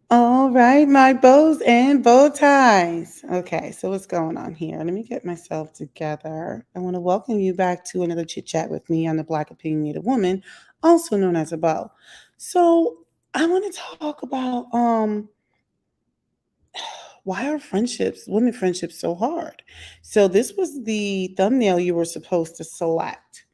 All right, my bows and bow ties. Okay, so what's going on here? Let me get myself together. I want to welcome you back to another chit chat with me on the Black Opinionated Woman, also known as a bow. So I want to talk about why are women friendships, so hard? So this was the thumbnail you were supposed to select,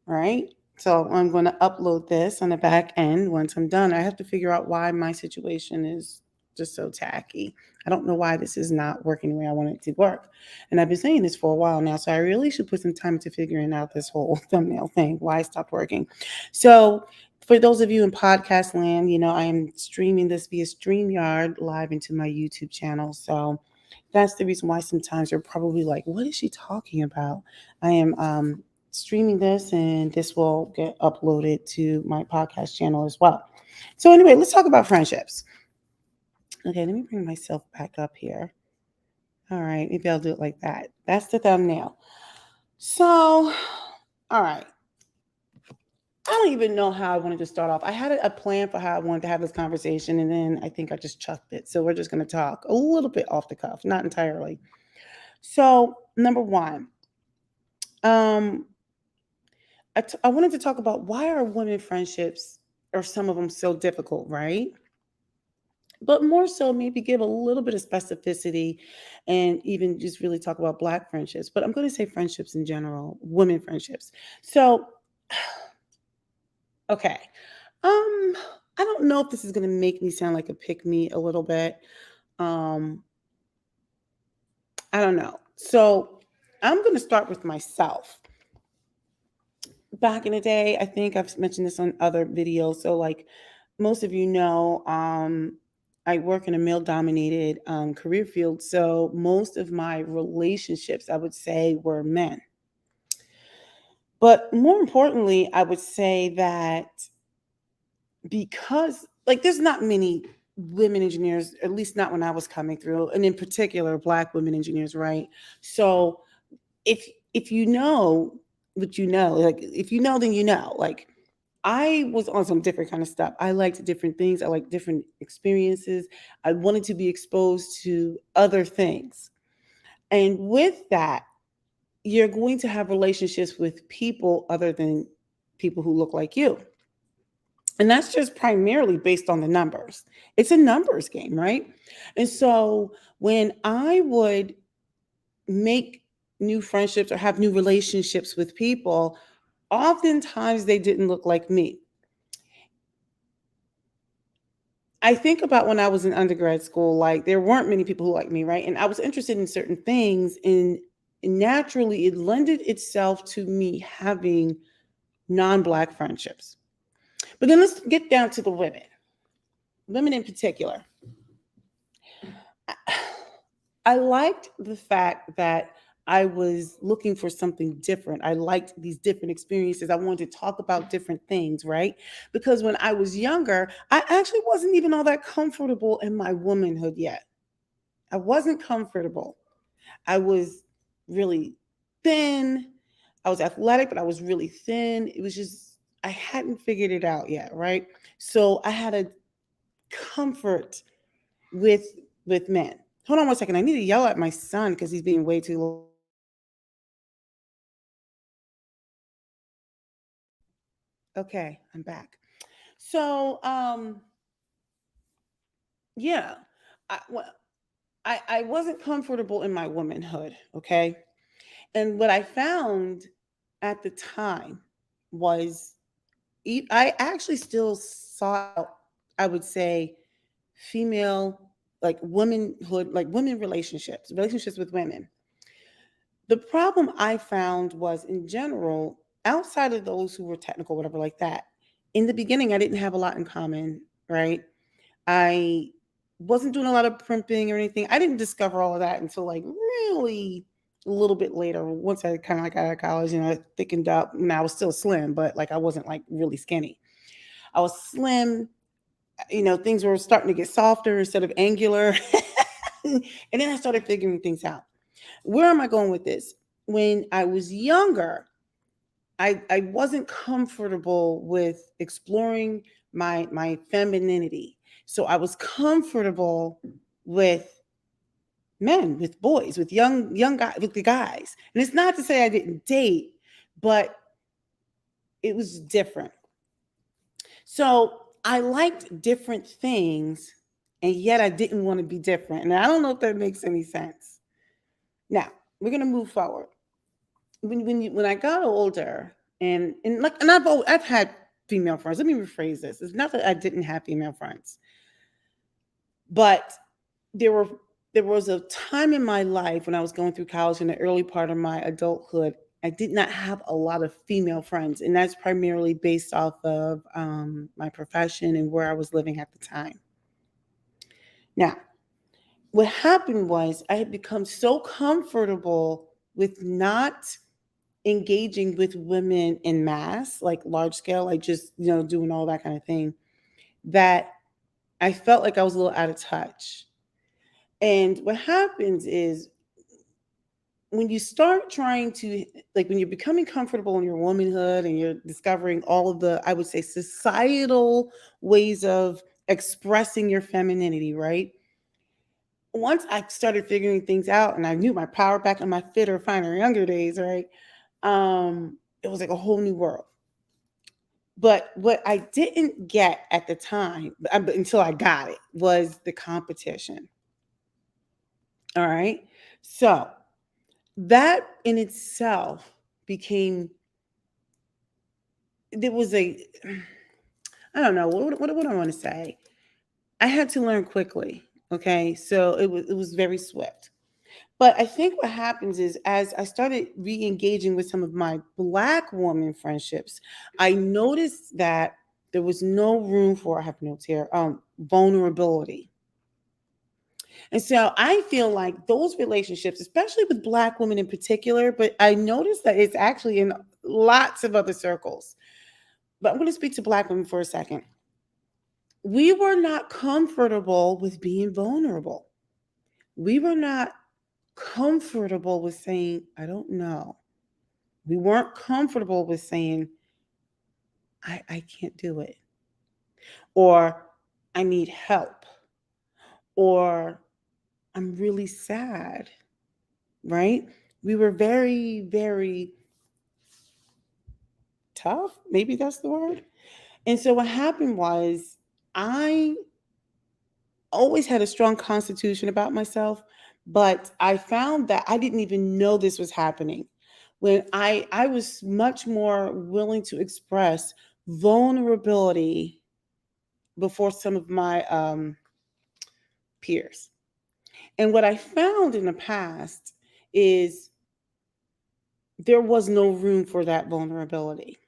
right? So I'm going to upload this on the back end. Once I'm done, I have to figure out why my situation is just so tacky. I don't know why this is not working the way I want it to work. And I've been saying this for a while now, so I really should put some time into figuring out this whole thumbnail thing, why it stopped working. So for those of you in podcast land, I am streaming this via StreamYard live into my YouTube channel. So that's the reason why sometimes you're probably like, what is she talking about? I am streaming this, and this will get uploaded to my podcast channel as well. So, anyway, let's talk about friendships. Okay, let me bring myself back up here. All right, maybe I'll do it like that. That's the thumbnail. So, all right. I don't even know how I wanted to start off. I had a plan for how I wanted to have this conversation, and then I think I just chucked it. So, we're just going to talk a little bit off the cuff, not entirely. So, number one, um, I wanted to talk about why are women friendships, or some of them, so difficult, right? But more so, maybe give a little bit of specificity and even just really talk about Black friendships. But I'm going to say friendships in general, women friendships. So, okay. Um, I don't know if this is going to make me sound like a pick me a little bit. Um, I don't know. So, I'm going to start with myself. Back in the day, I think I've mentioned this on other videos. So, like most of you know, I work in a male dominated career field. So, most of my relationships, I would say, were men. But more importantly, I would say that because, like, there's not many women engineers, at least not when I was coming through, and in particular, Black women engineers, right? So, if you know what you know, like if you know, then you know. Like I was on some different kind of stuff. I liked different things. I liked different experiences. I wanted to be exposed to other things. And with that, you're going to have relationships with people other than people who look like you. And that's just primarily based on the numbers. It's a numbers game, right? And so when I would make new friendships or have new relationships with people, oftentimes they didn't look like me. I think about when I was in undergrad school, like there weren't many people who liked me, right? And I was interested in certain things, and naturally it lended itself to me having non-Black friendships. But then let's get down to the women in particular. I liked the fact that I was looking for something different. I liked these different experiences. I wanted to talk about different things, right? Because when I was younger, I actually wasn't even all that comfortable in my womanhood yet. I wasn't comfortable. I was really thin. I was athletic, but I was really thin. It was just, I hadn't figured it out yet, right? So I had a comfort with men. Hold on one second. I need to yell at my son because he's being way too loud. Okay, I'm back. So, yeah, well, I wasn't comfortable in my womanhood. Okay, and what I found at the time was I actually still sought out, I would say, female, like womanhood, like women relationships with women. The problem I found was, in general, outside of those who were technical, whatever, like that, in the beginning, I didn't have a lot in common, right? I wasn't doing a lot of primping or anything. I didn't discover all of that until like really a little bit later. Once I kind of like got out of college and I thickened up, and I was still slim, but like I wasn't like really skinny. I was slim. Things were starting to get softer instead of angular. And then I started figuring things out. Where am I going with this? When I was younger, I wasn't comfortable with exploring my femininity. So I was comfortable with men, with boys, with young guys, with the guys. And it's not to say I didn't date, but it was different. So I liked different things, and yet I didn't want to be different. And I don't know if that makes any sense. Now we're gonna move forward. When I got older, and I've had female friends. Let me rephrase this. It's not that I didn't have female friends, but there were there was a time in my life when I was going through college in the early part of my adulthood. I did not have a lot of female friends, and that's primarily based off of my profession and where I was living at the time. Now, what happened was I had become so comfortable with not engaging with women in mass, like large scale, like just, doing all that kind of thing, that I felt like I was a little out of touch. And what happens is when you start trying to, like, when you're becoming comfortable in your womanhood and you're discovering all of the, I would say, societal ways of expressing your femininity, right? Once I started figuring things out and I knew my power back in my fitter, finer, younger days, right? It was like a whole new world. But what I didn't get at the time, until I got it, was the competition. All right. So that in itself became, there was a, I don't know, what do I want to say? I had to learn quickly. Okay. So it was very swift. But I think what happens is as I started re engaging with some of my Black woman friendships, I noticed that there was no room for, I have notes here, vulnerability. And so I feel like those relationships, especially with Black women in particular, but I noticed that it's actually in lots of other circles. But I'm going to speak to Black women for a second. We were not comfortable with being vulnerable. We were not comfortable with saying, I don't know. We weren't comfortable with saying, I can't do it, or I need help, or I'm really sad, right? We were very, very tough. Maybe that's the word. And so what happened was I always had a strong constitution about myself, but I found that I didn't even know this was happening when I was much more willing to express vulnerability before some of my peers. And what I found in the past is there was no room for that vulnerability.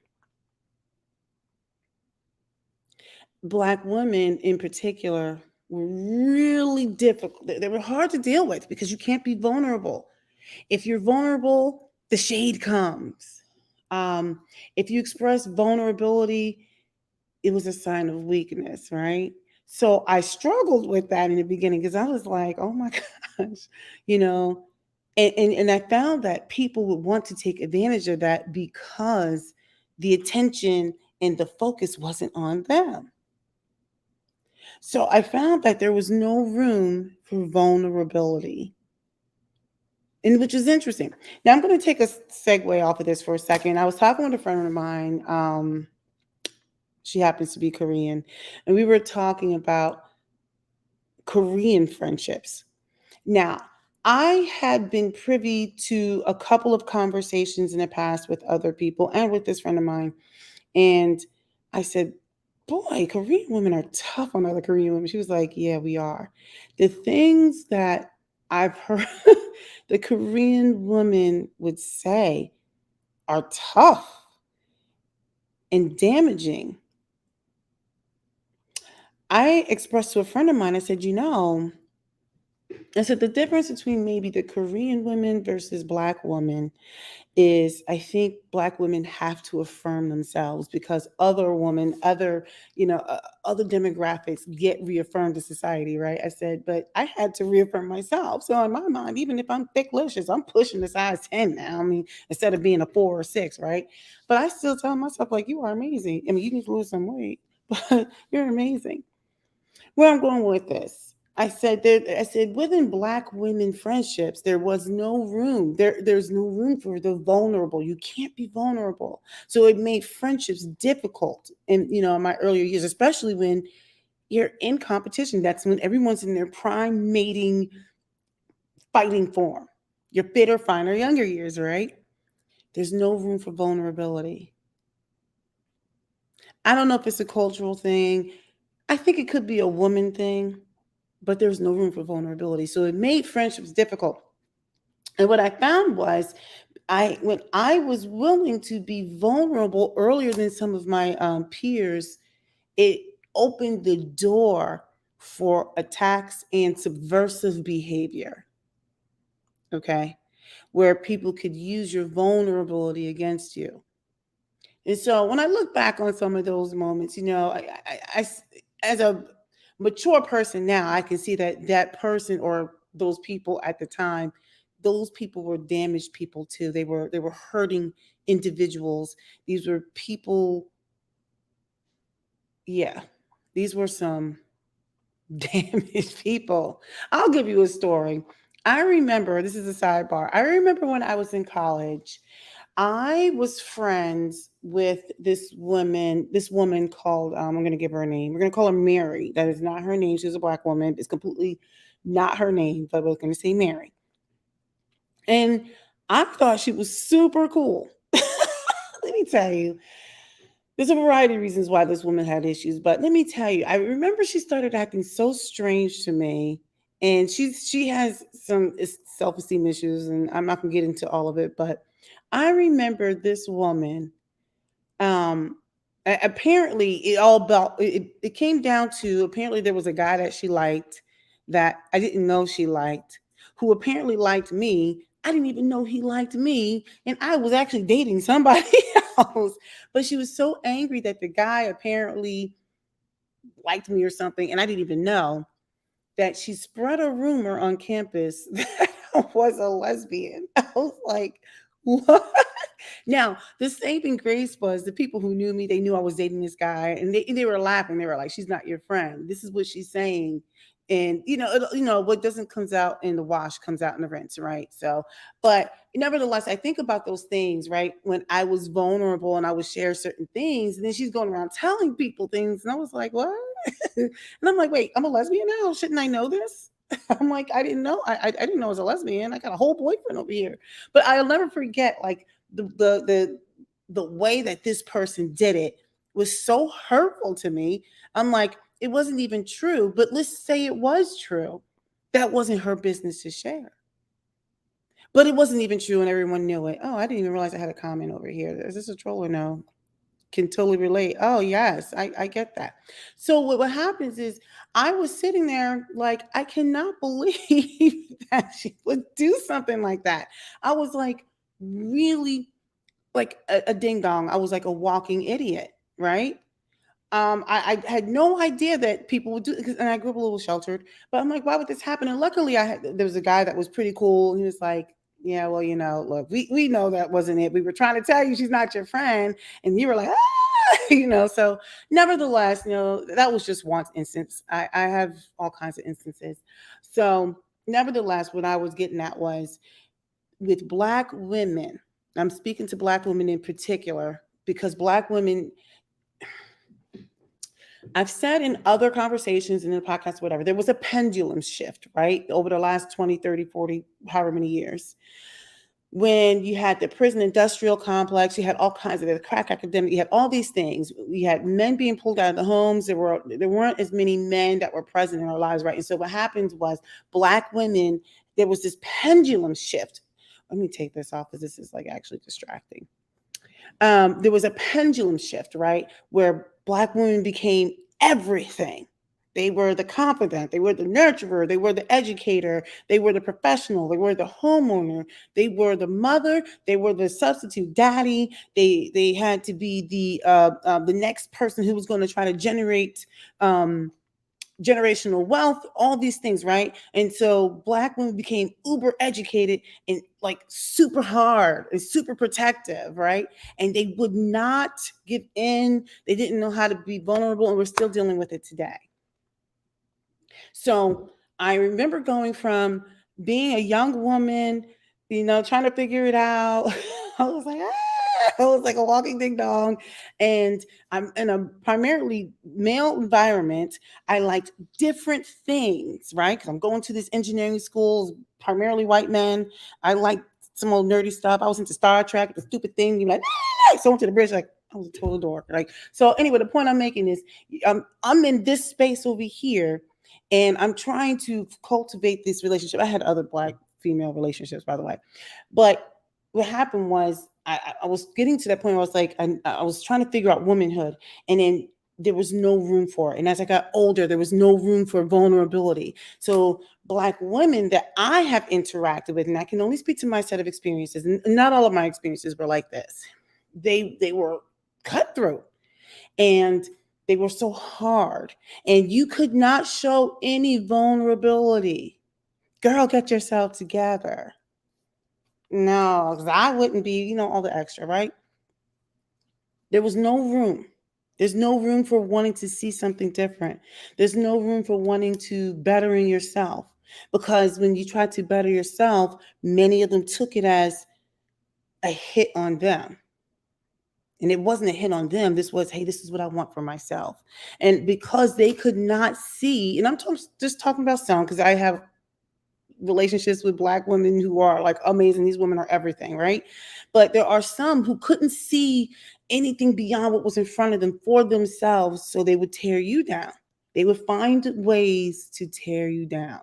Black women in particular were really difficult. They were hard to deal with because you can't be vulnerable. If you're vulnerable, the shade comes. If you express vulnerability, it was a sign of weakness, right? So I struggled with that in the beginning because I was like, oh my gosh, you know, and I found that people would want to take advantage of that because the attention and the focus wasn't on them. So I found that there was no room for vulnerability, and which is interesting. Now I'm going to take a segue off of this for a second. I was talking with a friend of mine. She happens to be Korean, and we were talking about Korean friendships. Now, I had been privy to a couple of conversations in the past with other people and with this friend of mine. And I said, boy, Korean women are tough on other Korean women. She was like, yeah, we are. The things that I've heard the Korean women would say are tough and damaging. I expressed to a friend of mine, I said, I said the difference between maybe the Korean women versus Black women is I think Black women have to affirm themselves because other women, other demographics get reaffirmed in society, right? I said, but I had to reaffirm myself. So in my mind, even if I'm thicklicious, I'm pushing the size 10 now. I mean, instead of being a 4 or 6, right? But I still tell myself, like, you are amazing. I mean, you need to lose some weight. but you're amazing. Where I'm going with this, I said within Black women friendships, there was no room. There's no room for the vulnerable. You can't be vulnerable. So it made friendships difficult in my earlier years, especially when you're in competition. That's when everyone's in their prime mating fighting form. Your fitter, finer, younger years, right? There's no room for vulnerability. I don't know if it's a cultural thing. I think it could be a woman thing, but there's no room for vulnerability. So it made friendships difficult. And what I found was when I was willing to be vulnerable earlier than some of my peers, it opened the door for attacks and subversive behavior. Okay. Where people could use your vulnerability against you. And so when I look back on some of those moments, as a mature person now, I can see that that person or those people at the time, those people were damaged people too. They were hurting individuals. These were people, yeah, these were some damaged people. I'll give you a story. I remember, this is a sidebar. I remember when I was in college, I was friends with this woman called, I'm going to give her a name. We're going to call her Mary. That is not her name. She's a Black woman. It's completely not her name, but we're going to say Mary. And I thought she was super cool. Let me tell you, there's a variety of reasons why this woman had issues, but let me tell you, I remember she started acting so strange to me, and she has some self-esteem issues, and I'm not gonna get into all of it, but I remember this woman. Um, Apparently, it came down to apparently there was a guy that she liked that I didn't know she liked, who apparently liked me. I didn't even know he liked me, and I was actually dating somebody else. But she was so angry that the guy apparently liked me or something, and I didn't even know that she spread a rumor on campus that I was a lesbian. I was like, what? Now, the saving grace was the people who knew me, they knew I was dating this guy, and they were laughing. They were like, she's not your friend. This is what she's saying. And what doesn't comes out in the wash comes out in the rinse, right? So, but nevertheless, I think about those things, right? When I was vulnerable and I would share certain things, and then she's going around telling people things, and I was like, what? And I'm like, wait, I'm a lesbian now? Shouldn't I know this? I'm like, I didn't know. I didn't know I was a lesbian. I got a whole boyfriend over here. But I'll never forget, like the way that this person did it was so hurtful to me. I'm like, it wasn't even true. But let's say it was true. That wasn't her business to share. But it wasn't even true, and everyone knew it. Oh, I didn't even realize I had a comment over here. Is this a troll or no? Can totally relate. Oh, yes, I get that. So what happens is I was sitting there like, I cannot believe that she would do something like that. I was like, really like a ding dong. I was like a walking idiot, right? I had no idea that people would do because, and I grew up a little sheltered, but I'm like, why would this happen? And luckily, there was a guy that was pretty cool. He was like, yeah, well, look, we know that wasn't it. We were trying to tell you she's not your friend, and you were like, ah, So, nevertheless, that was just one instance. I have all kinds of instances. So, nevertheless, what I was getting at was with Black women. I'm speaking to Black women in particular because Black women, I've said in other conversations in the podcast, whatever, there was a pendulum shift, right? Over the last 20, 30, 40, however many years. When you had the prison industrial complex, you had all kinds of the crack epidemic, you had all these things. You had men being pulled out of the homes. There weren't as many men that were present in our lives, right? And so what happened was Black women, there was this pendulum shift. Let me take this off because this is like actually distracting. There was a pendulum shift, right? Where Black women became everything. They were the confidant, they were the nurturer, they were the educator, they were the professional, they were the homeowner, they were the mother, they were the substitute daddy. They had to be the next person who was going to try to generate generational wealth, all these things, right? And so black women became uber educated and like super hard and super protective, right? And they would not give in. They didn't know how to be vulnerable, and we're still dealing with it today. So I remember going from being a young woman, trying to figure it out. I was like, I was like a walking ding dong. And I'm in a primarily male environment. I liked different things, right? Because I'm going to this engineering schools, primarily white men. I liked some old nerdy stuff. I was into Star Trek, the stupid thing. You're like, so I went to the bridge, like, I was a total dork. Like, so anyway, the point I'm making is I'm in this space over here, and I'm trying to cultivate this relationship. I had other black female relationships, by the way, but what happened was I was getting to that point where I was like, I was trying to figure out womanhood, and then there was no room for it. And as I got older, there was no room for vulnerability. So black women that I have interacted with, and I can only speak to my set of experiences, and not all of my experiences were like this. They were cutthroat, and they were so hard, and you could not show any vulnerability. Girl, get yourself together. No, because I wouldn't be, all the extra, right? There was no room. There's no room for wanting to see something different. There's no room for wanting to bettering yourself. Because when you try to better yourself, many of them took it as a hit on them. And it wasn't a hit on them. This was, hey, this is what I want for myself. And because they could not see, and just talking about sound, because I have relationships with black women who are like amazing. These women are everything, right? But there are some who couldn't see anything beyond what was in front of them for themselves. So they would tear you down. They would find ways to tear you down.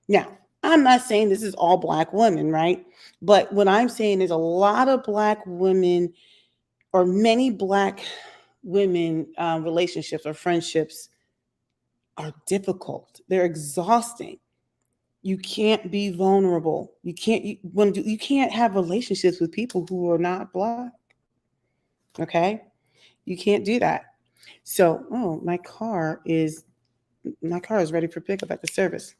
Now, I'm not saying this is all black women, right? But what I'm saying is a lot of black women, or many black women relationships or friendships, are difficult. They're exhausting. You can't be vulnerable. You can't have relationships with people who are not black. Okay? You can't do that. So, oh, my car is ready for pickup at the service.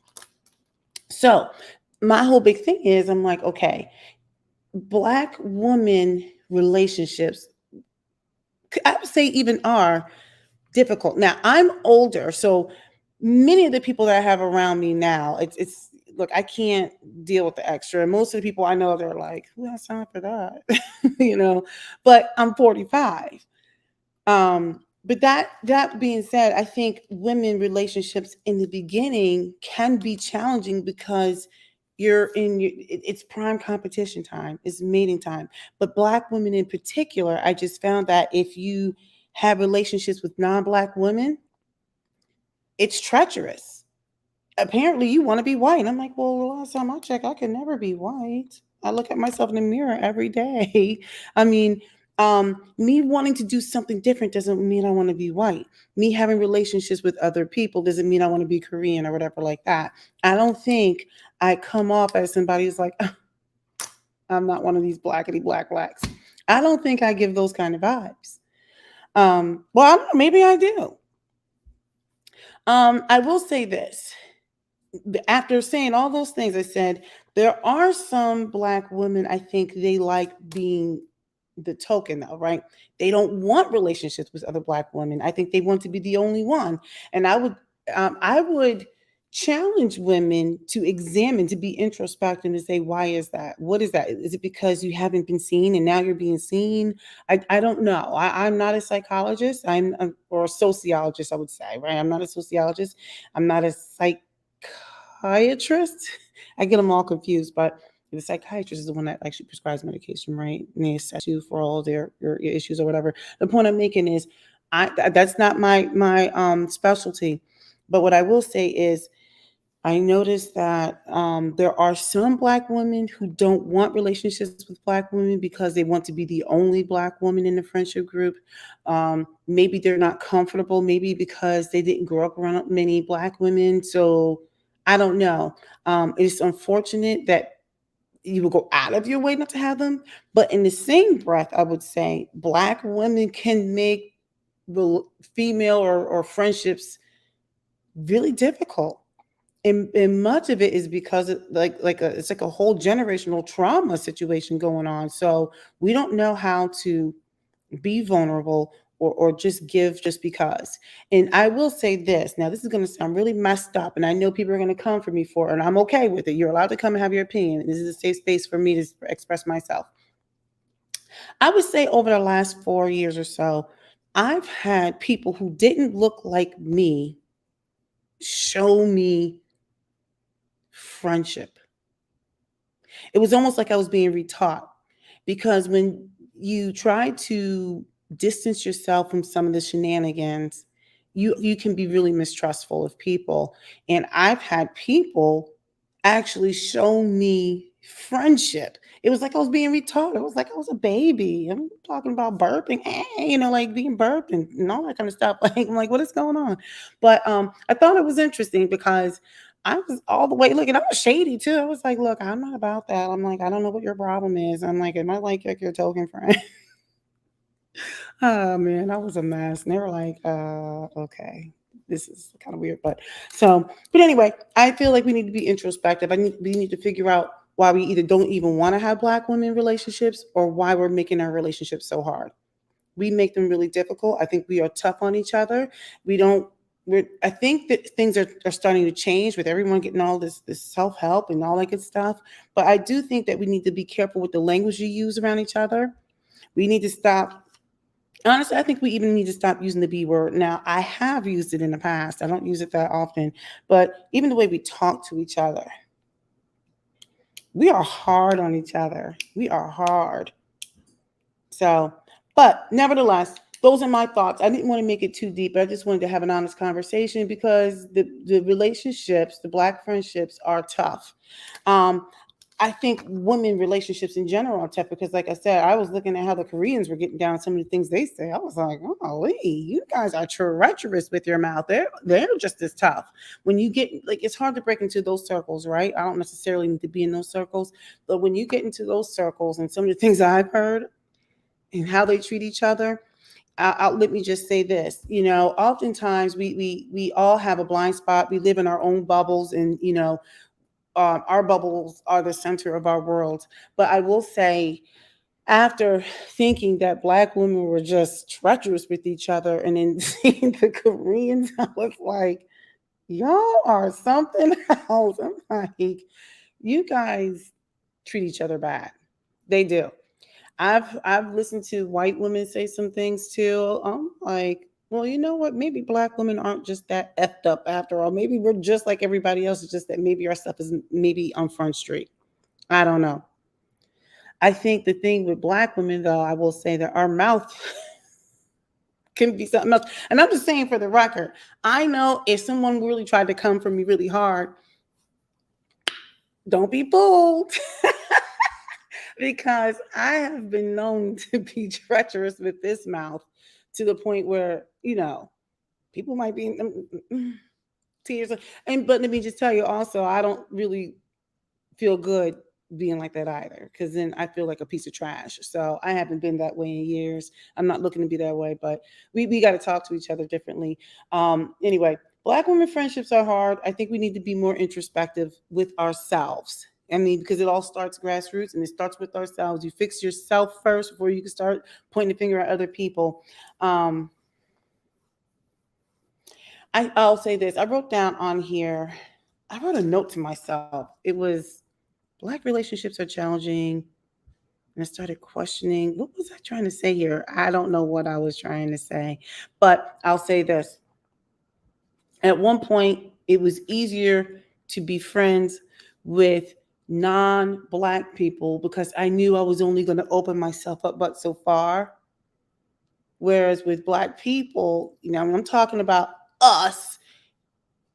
So, my whole big thing is I'm like, okay, black woman relationships, I would say, even are difficult. Now, I'm older, so many of the people that I have around me now, it's look, I can't deal with the extra. And most of the people I know, they're like, who has time for that? you know, but I'm 45. But that being said, I think women relationships in the beginning can be challenging because it's prime competition time, it's mating time. But black women in particular, I just found that if you have relationships with non-black women, it's treacherous. Apparently you want to be white. And I'm like, well, the last time I checked, I can never be white. I look at myself in the mirror every day. I mean, me wanting to do something different doesn't mean I want to be white. Me having relationships with other people doesn't mean I want to be Korean or whatever like that. I don't think I come off as somebody who's like, I'm not one of these blackety black blacks. I don't think I give those kind of vibes. Well, I don't know, maybe I do. I will say this. After saying all those things, I said there are some black women, I think they like being the token though, right? They don't want relationships with other black women. I think they want to be the only one. And I would challenge women to examine, to be introspective and to say, why is that? What is that? Is it because you haven't been seen and now you're being seen? I don't know. I'm not a psychologist. Or a sociologist, I would say, right? I'm not a sociologist. I'm not a psychiatrist. I get them all confused, but the psychiatrist is the one that actually prescribes medication, right? And they assess you for all your issues or whatever. The point I'm making is, that's not my specialty. But what I will say is, I noticed that there are some black women who don't want relationships with black women because they want to be the only black woman in the friendship group. Maybe they're not comfortable, maybe because they didn't grow up around many black women. So I don't know. It's unfortunate that you will go out of your way not to have them. But in the same breath, I would say black women can make female or friendships really difficult. And much of it is because it's like a whole generational trauma situation going on. So we don't know how to be vulnerable or just give just because. And I will say this. Now, this is going to sound really messed up, and I know people are going to come for me for it, and I'm okay with it. You're allowed to come and have your opinion. This is a safe space for me to express myself. I would say over the last 4 years or so, I've had people who didn't look like me show me friendship. It was almost like I was being retaught, because when you try to distance yourself from some of the shenanigans, you can be really mistrustful of people. And I've had people actually show me friendship. It was like I was being retaught. It was like I was a baby. I'm talking about burping, like being burped and all that kind of stuff. Like I'm like, what is going on? But I thought it was interesting because I was all the way looking. I was shady too. I was like, look, I'm not about that. I'm like, I don't know what your problem is. I'm like, am I like your token friend? Oh man, I was a mess. And they were like, okay. This is kind of weird. But anyway, I feel like we need to be introspective. We need to figure out why we either don't even want to have Black women relationships, or why we're making our relationships so hard. We make them really difficult. I think we are tough on each other. We don't I think that things are starting to change with everyone getting all this self-help and all that good stuff. But I do think that we need to be careful with the language you use around each other. We need to stop. Honestly, I think we even need to stop using the B word. Now, I have used it in the past. I don't use it that often, but even the way we talk to each other, we are hard on each other. We are hard. So, but nevertheless, those are my thoughts. I didn't want to make it too deep, but I just wanted to have an honest conversation, because the relationships, the Black friendships are tough. Um, I think women relationships in general are tough because, like I said, I was looking at how the Koreans were getting down, some of the things they say. I was like, oh, you guys are treacherous with your mouth. They're just as tough. When you get like, it's hard to break into those circles, right? I don't necessarily need to be in those circles, but when you get into those circles and some of the things I've heard and how they treat each other, let me just say this. Oftentimes we all have a blind spot. We live in our own bubbles, and our bubbles are the center of our world. But I will say, after thinking that Black women were just treacherous with each other, and then seeing the Koreans, I was like, y'all are something else. I'm like, you guys treat each other bad. They do. I've listened to white women say some things too. I'm like, well, you know what? Maybe Black women aren't just that effed up after all. Maybe we're just like everybody else. It's just that maybe our stuff is maybe on Front Street. I don't know. I think the thing with Black women, though, I will say that our mouth can be something else. And I'm just saying, for the record, I know if someone really tried to come for me really hard, don't be fooled. Because I have been known to be treacherous with this mouth, to the point where, people might be tears. And but let me just tell you also, I don't really feel good being like that either, because then I feel like a piece of trash. So I haven't been that way in years. I'm not looking to be that way, but we got to talk to each other differently. Anyway, Black women friendships are hard. I think we need to be more introspective with ourselves. I mean, because it all starts grassroots, and it starts with ourselves. You fix yourself first before you can start pointing the finger at other people. Um, I'll say this. I wrote down on here, I wrote a note to myself. It was, Black relationships are challenging. And I started questioning, what was I trying to say here? I don't know what I was trying to say, but I'll say this. At one point, it was easier to be friends with non-Black people because I knew I was only going to open myself up but so far. Whereas with Black people, when I'm talking about us,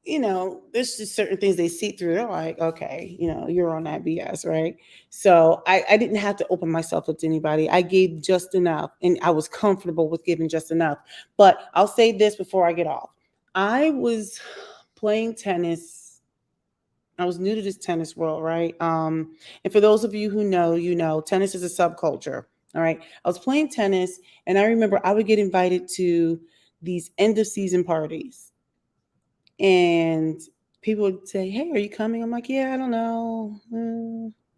there's just certain things they see through. They're like, okay, you're on that BS, right? So I didn't have to open myself up to anybody. I gave just enough, and I was comfortable with giving just enough. But I'll say this before I get off. I was playing tennis. I was new to this tennis world, right? And for those of you who know, tennis is a subculture. All right. I was playing tennis, and I remember I would get invited to these end of season parties. And people would say, "Hey, are you coming?" I'm like, "Yeah, I don't know."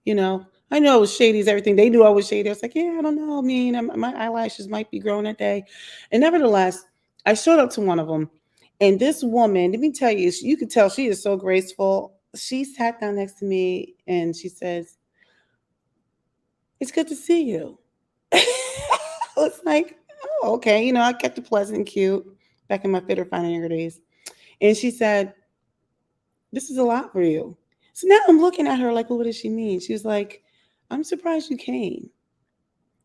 You know, I know it was shady as everything. They knew I was shady. I was like, "Yeah, I don't know. I mean, my eyelashes might be growing that day." And nevertheless, I showed up to one of them. And this woman, let me tell you, you could tell she is so graceful. She sat down next to me and she says, "It's good to see you." I was like, "Oh, okay." You know, I kept it pleasant and cute back in my fitter finding your days. And she said, "This is a lot for you." So now I'm looking at her like, well, what does she mean? She was like, "I'm surprised you came."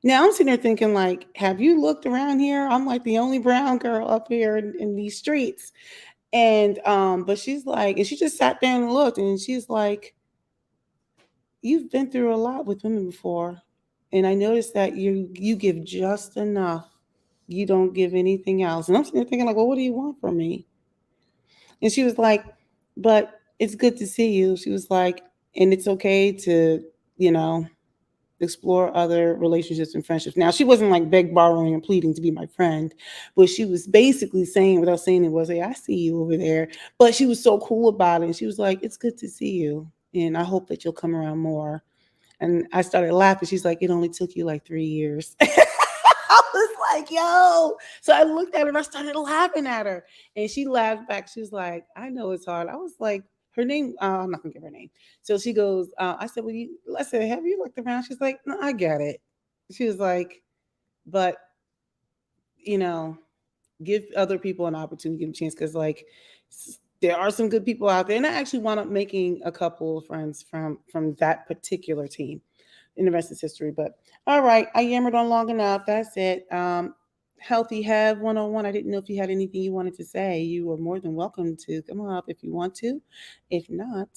Now I'm sitting there thinking, like, have you looked around here? I'm like the only brown girl up here in these streets. And but she's like, and she just sat there and looked, and she's like, "You've been through a lot with women before. And I noticed that you give just enough. You don't give anything else." And I'm sitting there thinking, like, well, what do you want from me? And she was like, "But it's good to see you." She was like, "And it's okay to, you know, explore other relationships and friendships." Now, she wasn't like beg, borrowing, and pleading to be my friend, but she was basically saying, without saying it, was, "Hey, I see you over there." But she was so cool about it. And she was like, "It's good to see you. And I hope that you'll come around more." And I started laughing. She's like, "It only took you like 3 years." I was like, "Yo." So I looked at her and I started laughing at her. And she laughed back. She was like, "I know it's hard." I was like, her name, I'm not gonna give her name. So she goes, I said, "Well, I said, have you looked around?" She's like, "No, I get it." She was like, "But, you know, give other people an opportunity, give them a chance." Because, like, there are some good people out there. And I actually wound up making a couple of friends from that particular team, and the rest is history. But all right, I yammered on long enough. That's it. Healthy Have 101. I didn't know if you had anything you wanted to say. You are more than welcome to come up if you want to. If not,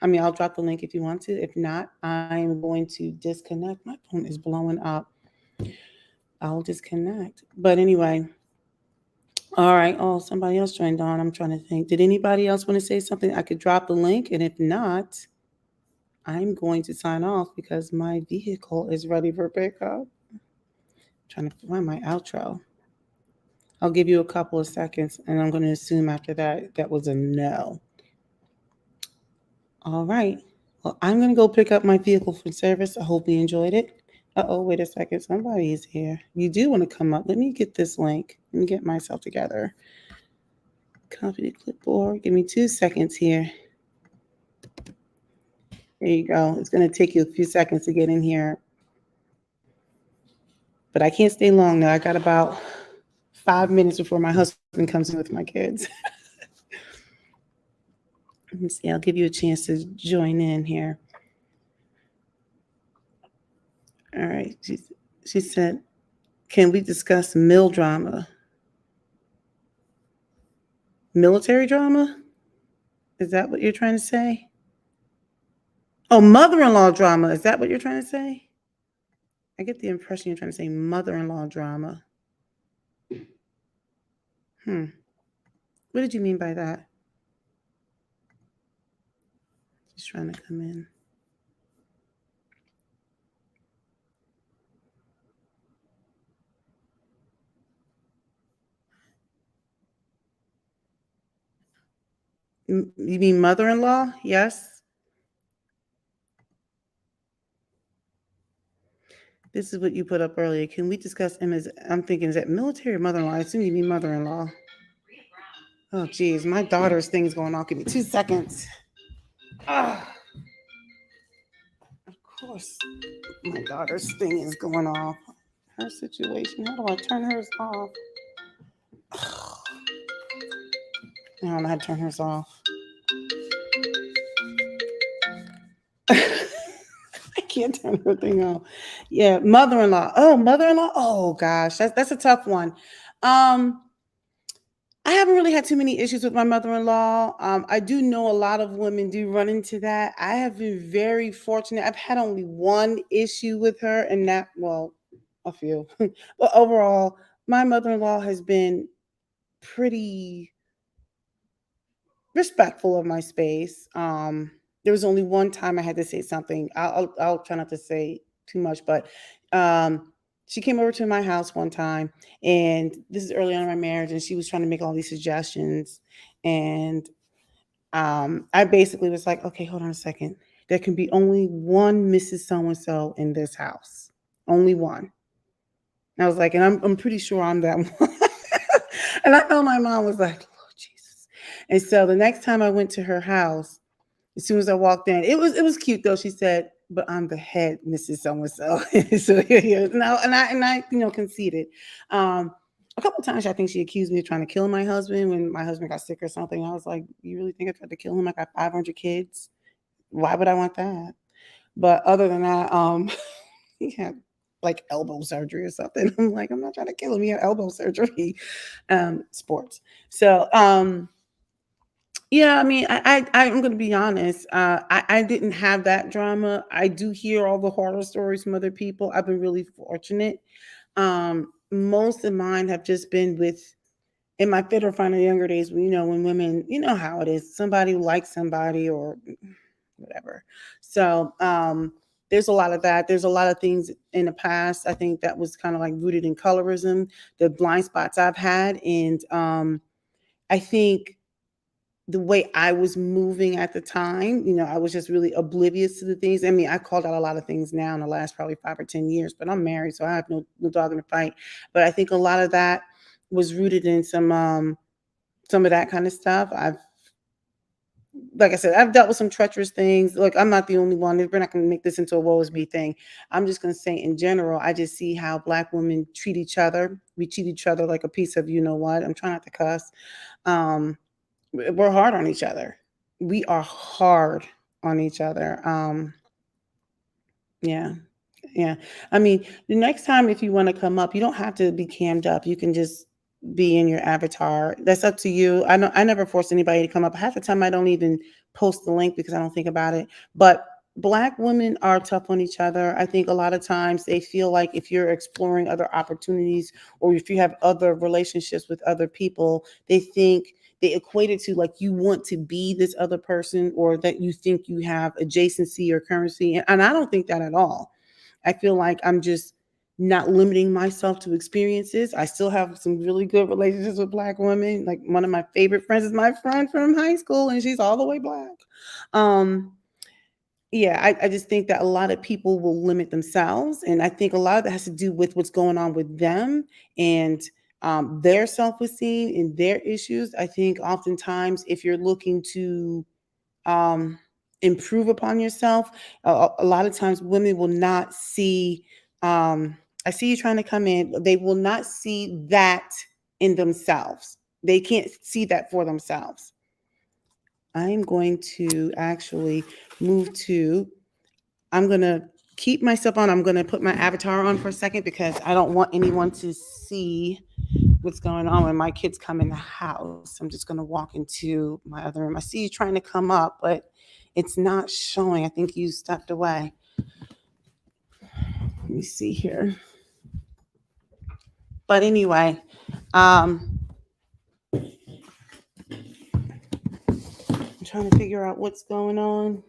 I mean, I'll drop the link if you want to. If not, I'm going to disconnect. My phone is blowing up. I'll disconnect. But anyway, all right. Oh, somebody else joined on. I'm trying to think. Did anybody else want to say something? I could drop the link. And if not, I'm going to sign off because my vehicle is ready for pickup. Trying to find my outro. I'll give you a couple of seconds, and I'm going to assume after that that was a no. All right. Well, I'm going to go pick up my vehicle for service. I hope you enjoyed it. Oh, wait a second. Somebody is here. You do want to come up. Let me get this link. Let me get myself together. Copy the clipboard. Give me 2 seconds here. There you go. It's going to take you a few seconds to get in here. But I can't stay long now. I got about 5 minutes before my husband comes in with my kids. Let me see. I'll give you a chance to join in here. All right. She said, "Can we discuss mill drama? Military drama? Is that what you're trying to say? Oh, mother in law drama. Is that what you're trying to say? I get the impression you're trying to say mother in law drama. Hmm. What did you mean by that?" She's trying to come in. You mean mother in law? Yes. This is what you put up earlier. Can we discuss Emma's? I'm thinking, is that military or mother in law? I assume you mean mother in law. Oh, geez. My daughter's thing's going off. Give me 2 seconds. Ah, of course, my daughter's thing is going off. Her situation. How do I turn hers off? I don't know how to turn hers off. I can't turn her thing off. Yeah, mother-in-law. Oh, mother-in-law. Oh gosh, that's a tough one. Um, I haven't really had too many issues with my mother-in-law. I do know a lot of women do run into that. I have been very fortunate. I've had only one issue with her, and that, well, a few. But overall, my mother-in-law has been pretty respectful of my space. There was only one time I had to say something. I'll try not to say too much, but um, she came over to my house one time, and this is early on in my marriage, and she was trying to make all these suggestions, And I basically was like, okay, hold on a second. There can be only one Mrs. So and so in this house, only one. And I was like, and I'm pretty sure I'm that one. And I know my mom was like, Lord Jesus. And so the next time I went to her house, as soon as I walked in, it was cute though. She said, "But I'm the head, Mrs. So and so." So yeah, no, and I conceded. Um, a couple of times, I think she accused me of trying to kill my husband when my husband got sick or something. I was like, "You really think I tried to kill him? I got 500 kids. Why would I want that?" But other than that, he had like elbow surgery or something. I'm like, I'm not trying to kill him. He had elbow surgery. Sports. So yeah, I mean, I'm gonna be honest. I didn't have that drama. I do hear all the horror stories from other people. I've been really fortunate. Most of mine have just been with in my fitter finer younger days. When women, you know how it is. Somebody likes somebody or whatever. So there's a lot of that. There's a lot of things in the past. I think that was kind of like rooted in colorism, the blind spots I've had, and I think the way I was moving at the time, I was just really oblivious to the things. I mean, I called out a lot of things now in the last probably 5 or 10 years, but I'm married, so I have no dog in the fight. But I think a lot of that was rooted in some of that kind of stuff. Like I said, I've dealt with some treacherous things. Like I'm not the only one. We're not going to make this into a woe is me thing. I'm just going to say in general, I just see how Black women treat each other. We treat each other like a piece of you know what. I'm trying not to cuss. Um, we're hard on each other. We are hard on each other. Yeah. Yeah. I mean, the next time if you want to come up, you don't have to be cammed up. You can just be in your avatar. That's up to you. I never force anybody to come up. Half the time I don't even post the link because I don't think about it. But Black women are tough on each other. I think a lot of times they feel like if you're exploring other opportunities or if you have other relationships with other people, they think they equate it to like you want to be this other person or that you think you have adjacency or currency. And I don't think that at all. I feel like I'm just not limiting myself to experiences. I still have some really good relationships with Black women. Like one of my favorite friends is my friend from high school, and she's all the way Black. Um, yeah, I just think that a lot of people will limit themselves, and I think a lot of that has to do with what's going on with them and their self-esteem and their issues. I think oftentimes if you're looking to um, improve upon yourself. A lot of times, women will not see. I see you trying to come in. They will not see that in themselves. They can't see that for themselves. I'm going to actually move to. I'm gonna keep myself on. I'm gonna put my avatar on for a second because I don't want anyone to see what's going on when my kids come in the house. I'm just going to walk into my other room. I see you trying to come up, but it's not showing. I think you stepped away. Let me see here. But anyway, um, I'm trying to figure out what's going on.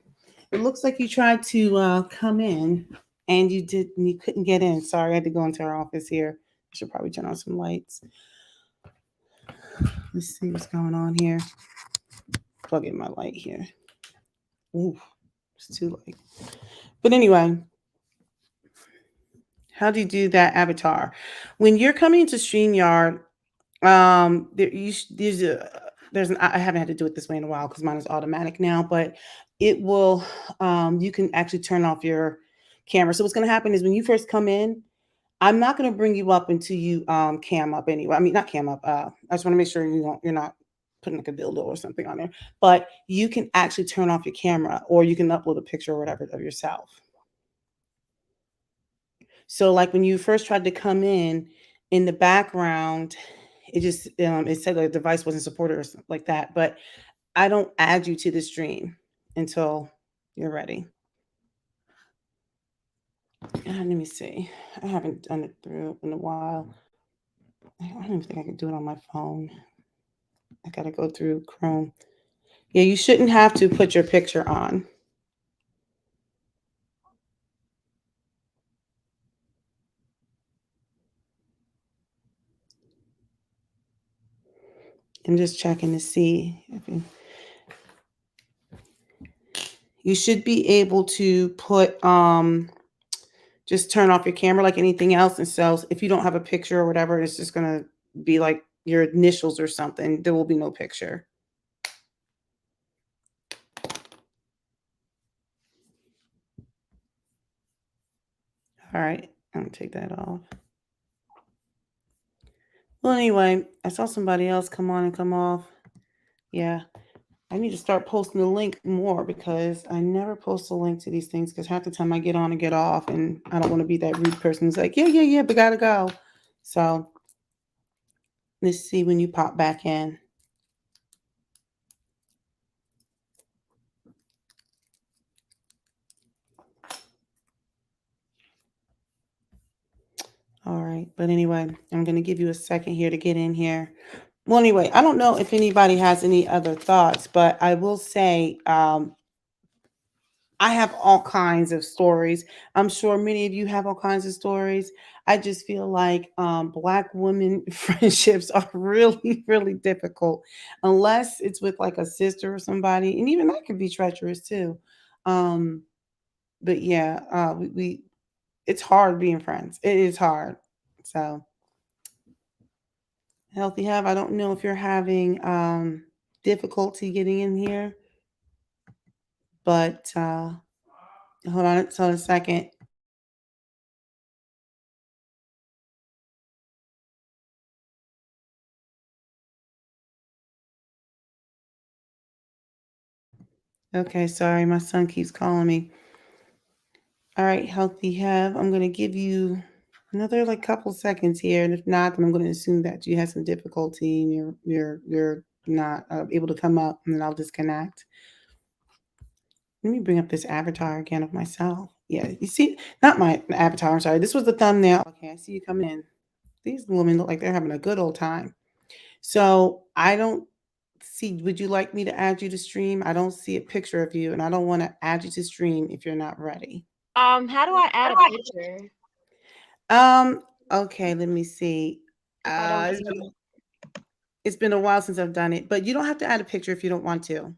It looks like you tried to come in and you couldn't get in. Sorry, I had to go into our office here. I should probably turn on some lights. Let's see what's going on here. Plug in my light here. Ooh, it's too late. But anyway, how do you do that avatar? When you're coming to StreamYard, there's an I haven't had to do it this way in a while because mine is automatic now, but it will you can actually turn off your camera. So what's gonna happen is when you first come in, I'm not gonna bring you up until you cam up anyway. I mean not cam up, I just want to make sure you're not putting like a dildo or something on there. But you can actually turn off your camera or you can upload a picture or whatever of yourself. So, like, when you first tried to come in the background, it said the device wasn't supported or something like that, but I don't add you to the stream until you're ready. Let me see. I haven't done it through in a while. I don't even think I can do it on my phone. I gotta go through Chrome. Yeah, you shouldn't have to put your picture on. I'm just checking to see if you should be able to put just turn off your camera like anything else. And so if you don't have a picture or whatever, it's just gonna be like your initials or something. There will be no picture. All right, I'm gonna take that off. Well, anyway, I saw somebody else come on and come off. Yeah, I need to start posting the link more because I never post a link to these things because half the time I get on and get off, and I don't want to be that rude person who's like, yeah, yeah, yeah, but gotta go. So let's see when you pop back in. All right, but anyway, I'm gonna give you a second here to get in here. Well, anyway, I don't know if anybody has any other thoughts, but I will say I have all kinds of stories. I'm sure many of you have all kinds of stories. I just feel like Black women friendships are really, really difficult, unless it's with like a sister or somebody, and even that could be treacherous too. Um, but yeah, we it's hard being friends. It is hard. So healthy have. I don't know if you're having difficulty getting in here, but hold on a second. Okay, sorry, my son keeps calling me. All right, healthy have. I'm gonna give you another like couple seconds here, and if not, then I'm gonna assume that you had some difficulty and you're not able to come up, and then I'll disconnect. Let me bring up this avatar again of myself. Yeah, you see, not my avatar. I'm sorry. This was the thumbnail. Okay, I see you coming in. These women look like they're having a good old time. So I don't see. Would you like me to add you to stream? I don't see a picture of you, and I don't want to add you to stream if you're not ready. How do I add a picture Um, okay, let me see. if I don't Uh, it's see been, any? it's been a while since I've done it, but you don't have to add a picture if you don't want to.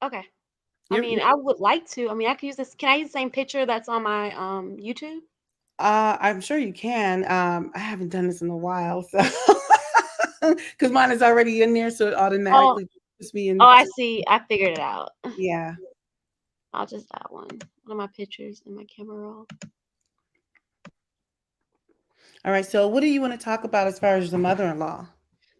Okay. I You're, mean, I would like to. I mean, I could use this. Can I use the same picture that's on my YouTube? I'm sure you can. I haven't done this in a while, so because mine is already in there, so it Oh, automatically puts me oh, in. I see. I figured it out. Yeah. I'll just add one of my pictures in my camera roll. All right. So, what do you want to talk about as far as the mother-in-law?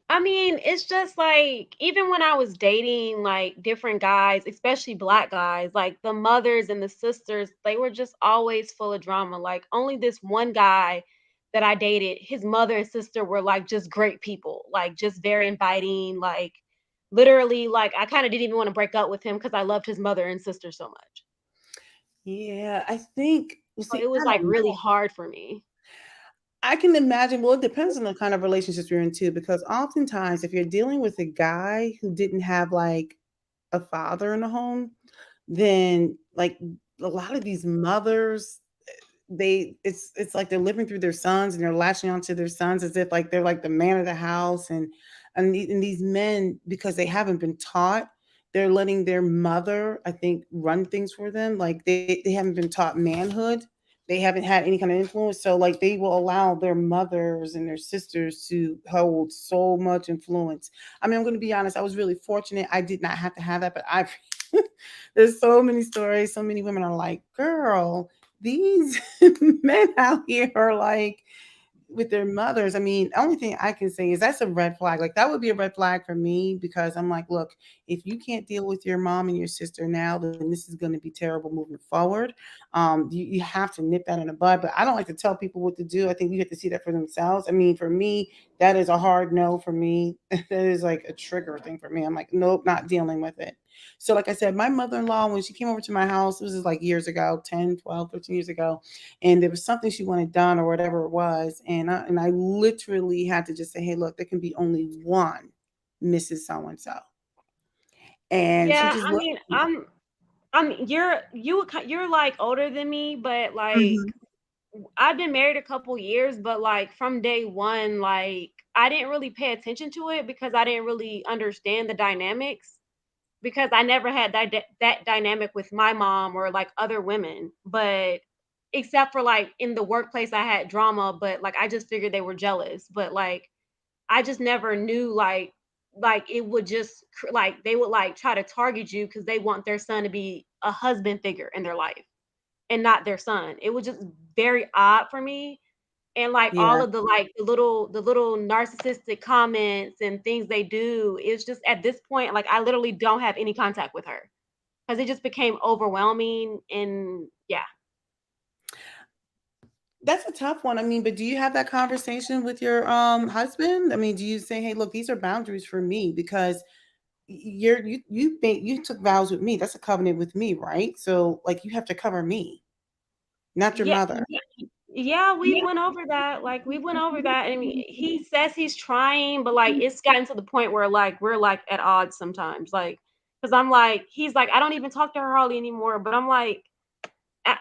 I mean, it's just like even when I was dating like different guys, especially black guys, like the mothers and the sisters, they were just always full of drama. Like only this one guy that I dated, his mother and sister were like just great people, like just very inviting, like literally like I kind of didn't even want to break up with him because I loved his mother and sister so much. Yeah, I think. You So see, it was I like don't know. really hard for me. I can imagine. Well, it depends on the kind of relationships you're into, because oftentimes, if you're dealing with a guy who didn't have like a father in the home, then like a lot of these mothers, it's like they're living through their sons and they're latching onto their sons as if like they're like the man of the house, and these men, because they haven't been taught, they're letting their mother, I think, run things for them. Like they haven't been taught manhood. They haven't had any kind of influence, so like they will allow their mothers and their sisters to hold so much influence. I mean, I'm going to be honest, I was really fortunate. I did not have to have that, but I there's so many stories. So many women are like, girl, these men out here are like with their mothers. I mean, the only thing I can say is that's a red flag. Like that would be a red flag for me, because I'm like, look, if you can't deal with your mom and your sister now, then this is going to be terrible moving forward. You have to nip that in the bud. But I don't like to tell people what to do. I think you have to see that for themselves. I mean, for me, that is a hard no for me. That is like a trigger thing for me. I'm like, nope, not dealing with it. So, like I said, my mother in law, when she came over to my house, it was just like years ago, 10, 12, 13 years ago, and there was something she wanted done or whatever it was, and I literally had to just say, hey, look, there can be only one Mrs. So and so, and she Yeah, just I looked mean, at me. you're like older than me, but like Mhm. I've been married a couple years, but like from day one, like I didn't really pay attention to it because I didn't really understand the dynamics because I never had that dynamic with my mom or like other women. But except for like in the workplace, I had drama, but like I just figured they were jealous. But like I just never knew like it would just like they would like try to target you because they want their son to be a husband figure in their life and not their son. It was just very odd for me, and, like, all Yeah. of the, like, the little narcissistic comments and things they do, it's just at this point, like, I literally don't have any contact with her because it just became overwhelming and yeah. That's a tough one. I mean, but do you have that conversation with your husband? I mean, do you say, "Hey, look, these are boundaries for me because you took vows with me. That's a covenant with me, right? So like you have to cover me, not your Yeah, mother." yeah, we went over that, like, we went over that, I mean, he says he's trying, but, like, it's gotten to the point where, like, we're, like, at odds sometimes, like, because 'cause I'm like he's like, "I don't even talk to her hardly anymore," but I'm like,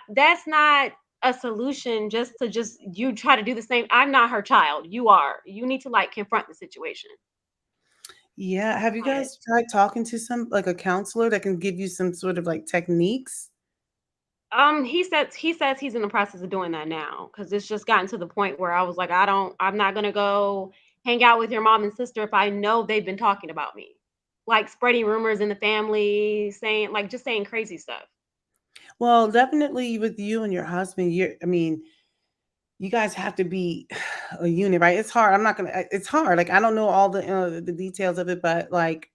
that's not a solution just to just you try to do the same. I'm not her child. You are. You need to like confront the situation. Yeah. Have you But guys tried talking to some like a counselor that can give you some sort of like techniques? he says he's in the process of doing that now because it's just gotten to the point where I was like, I'm not gonna go hang out with your mom and sister if I know they've been talking about me, like spreading rumors in the family, saying like just saying crazy stuff. Well, definitely with you and your husband, I mean, you guys have to be a unit, right? It's hard. I'm not gonna. It's hard. Like I don't know all the details of it, but like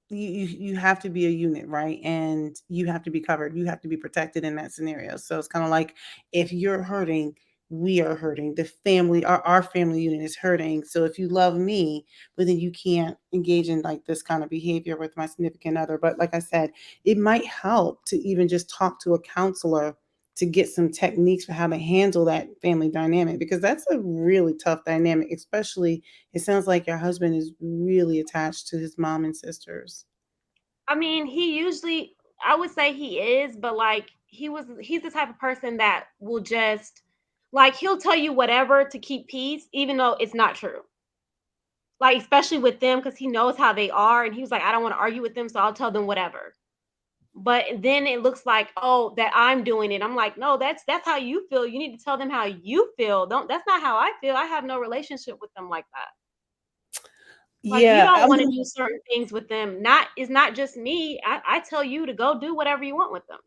you have to be a unit, right? And you have to be covered. You have to be protected in that scenario. So it's kind of like if you're hurting, we are hurting. The family, our family unit is hurting. So if you love me, but then you can't engage in like this kind of behavior with my significant other. But like I said, it might help to even just talk to a counselor to get some techniques for how to handle that family dynamic because that's a really tough dynamic, especially it sounds like your husband is really attached to his mom and sisters. I mean, I would say he is, but like he's the type of person that will just like he'll tell you whatever to keep peace, even though it's not true. Like, especially with them, because he knows how they are, and he was like, I don't want to argue with them, so I'll tell them whatever. But then it looks like, oh, that I'm doing it. I'm like, no, that's how you feel. You need to tell them how you feel. Don't That's not how I feel. I have no relationship with them like that. Like you Yeah, don't want to do certain things with them. Not It's not just me. I tell you to go do whatever you want with them.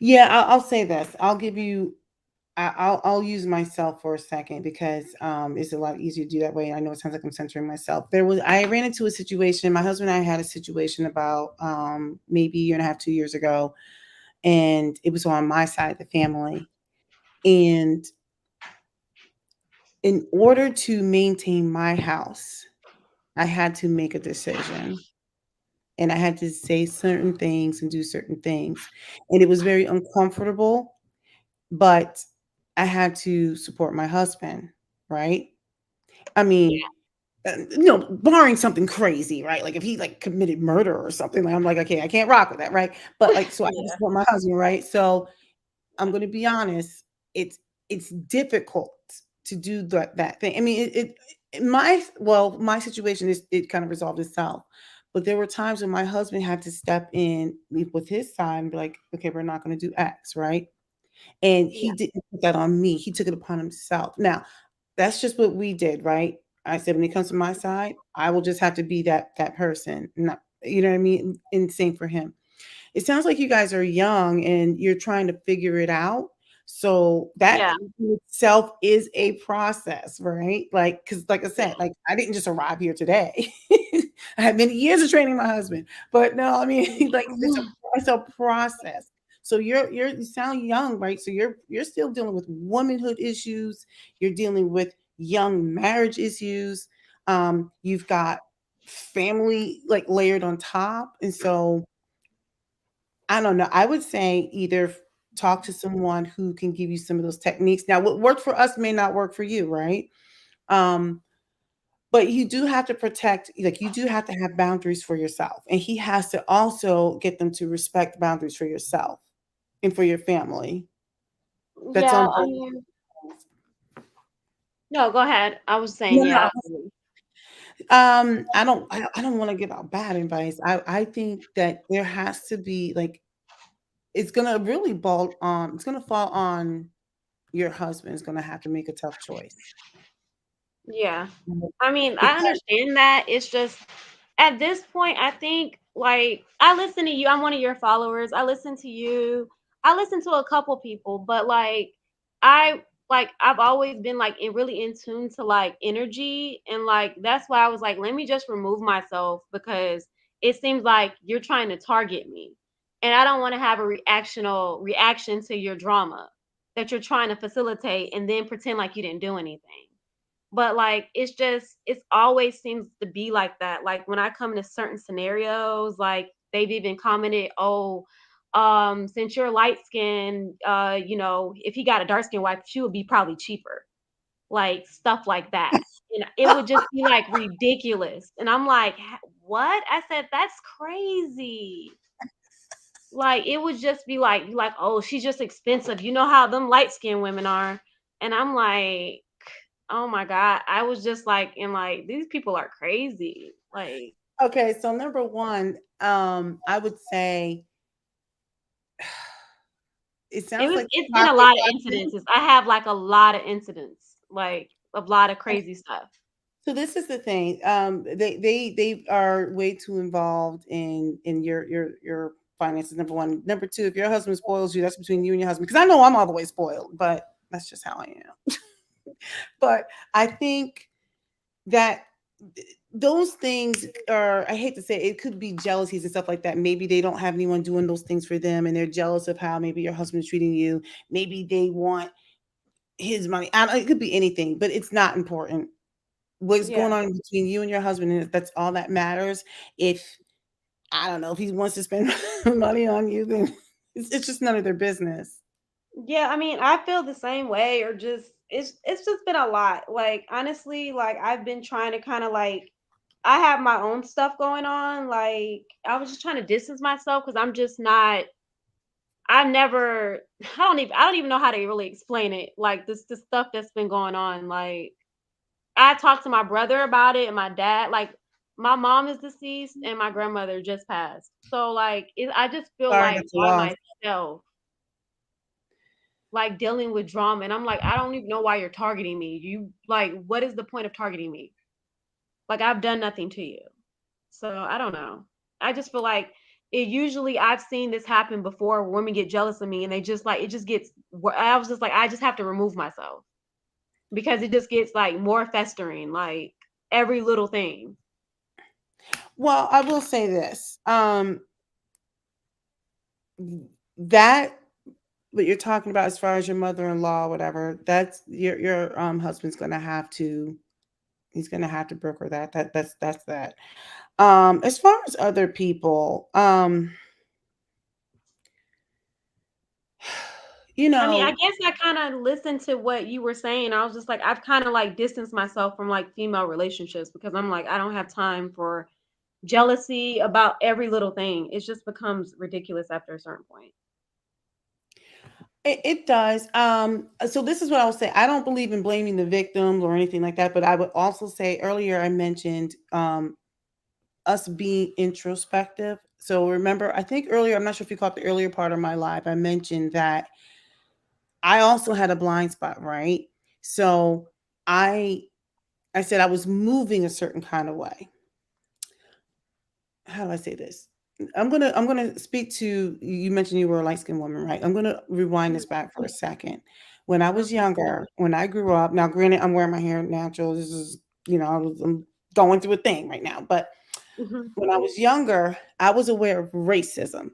yeah. I'll say this. I'll give you. I'll use myself for a second because it's a lot easier to do that way. I know it sounds like I'm censoring myself. I ran into a situation. My husband and I had a situation about maybe a year and a half, 2 years ago, and it was on my side of the family. And in order to maintain my house, I had to make a decision. And I had to say certain things and do certain things. And it was very uncomfortable, but I had to support my husband, right? I mean, barring something crazy, right? Like if he like committed murder or something, like I'm like, okay, I can't rock with that, right? But like, so I had to Yeah. support my husband, right? So I'm gonna be honest, it's difficult to do that thing. I mean, my situation is it kind of resolved itself. But there were times when my husband had to step in with his side and be like, okay, we're not gonna do X, right? And he Yeah. didn't put that on me. He took it upon himself. Now, that's just what we did, right? I said, when it comes to my side, I will just have to be that person. Not, you know what I mean? And same for him. It sounds like you guys are young and you're trying to figure it out. So that Yeah. in itself is a process, right? Like, because like I said, like I didn't just arrive here today. I had many years of training my husband, but no, I mean, like it's a process. So you sound young, right? So you're still dealing with womanhood issues. You're dealing with young marriage issues. You've got family like layered on top, and so I don't know. I would say either talk to someone who can give you some of those techniques. Now, what worked for us may not work for you, right? Um, but you do have to protect, like you do have to have boundaries for yourself. And he has to also get them to respect boundaries for yourself and for your family. That's Yeah, on I both mean, ends. no, go ahead. I was saying, No, yeah. I don't wanna give out bad advice. I think that there has to be, like, it's gonna really ball on it's gonna fall on your husband is gonna have to make a tough choice. Yeah. Mhm. I mean, I Because understand that. It's just at this point, I think like I listen to you. I'm one of your followers. I listen to you. I listen to a couple people, but I I've always been like really in tune to like energy and like that's why I was like, let me just remove myself because it seems like you're trying to target me. And I don't want to have a reaction to your drama that you're trying to facilitate and then pretend like you didn't do anything. But, like, it's always seems to be like that, like, when I come to certain scenarios, like, they've even commented, "Oh, since you're light skinned, if he got a dark skinned wife, she would be probably cheaper." Like, stuff like that, and it would just be, like, ridiculous, and I'm like, What?" I said, "That's crazy." Like, it would just be like, "Oh, she's just expensive, you know how them light skinned women are," and I'm like, oh my god, I was just like, these people are crazy. Like, okay, so number 1, I would say it sounds like it's been a pocket lot of watching. incidences. I have, like, a lot of incidents, like, a lot of crazy stuff. So this is the thing. They are way too involved in your finances. Number 1. Number 2, if your husband spoils you, that's between you and your husband. Because I know I'm all the way spoiled, but that's just how I am. But I think that those things are, I hate to say it, it could be jealousies and stuff like that. Maybe they don't have anyone doing those things for them and they're jealous of how maybe your husband's treating you. Maybe they want his money. It could be anything, but it's not important. What's Yeah. going on between you and your husband, and that's all that matters. If I don't know, if he wants to spend money on you, then it's just none of their business. Yeah, I mean, I feel the same way or just it's just been a lot. Like, honestly, like, I've been trying to kinda, like I have my own stuff going on, like, I was just trying to distance myself because 'cause I'm just not I've never I don't even know how to really explain it, like, this stuff that's been going on, like I talked to my brother about it and my dad. Like, my mom is deceased and my grandmother just passed. So, like, I just feel Sorry, like that's a by loss. myself, like dealing with drama. And I'm like, I don't even know why you're targeting me. What is the point of targeting me? Like, I've done nothing to you. So, I don't know. I just feel like I've seen this happen before where women get jealous of me and they just like, it just gets, I was just like, I just have to remove myself because it just gets like more festering, like every little thing. Well, I will say this. That what you're talking about as far as your mother-in-law, whatever, that's your husband's gonna have to he's gonna have to broker that. That's that. As far as other people, you I mean, I know, guess I kinda listened to what you were saying. I was just like, I've kinda like distanced myself from like female relationships because I'm like, I don't have time for jealousy about every little thing. It just becomes ridiculous after a certain point. it does. So this is what I will say. I don't believe in blaming the victims or anything like that, but I would also say earlier I mentioned us being introspective. So remember, I think earlier, I'm not sure if you caught the earlier part of my live, I mentioned that I also had a blind spot, right? So I I said I was moving a certain kind of way. How do I say this? I'm gonna speak to you mentioned you were a light skinned woman, right? I'm gonna rewind this Mhm. back for a second. When I was Okay. younger, when I grew up, now granted, I'm wearing my hair natural. This is, I'm going through a thing right now. But Mhm. when I was younger, I was aware of racism.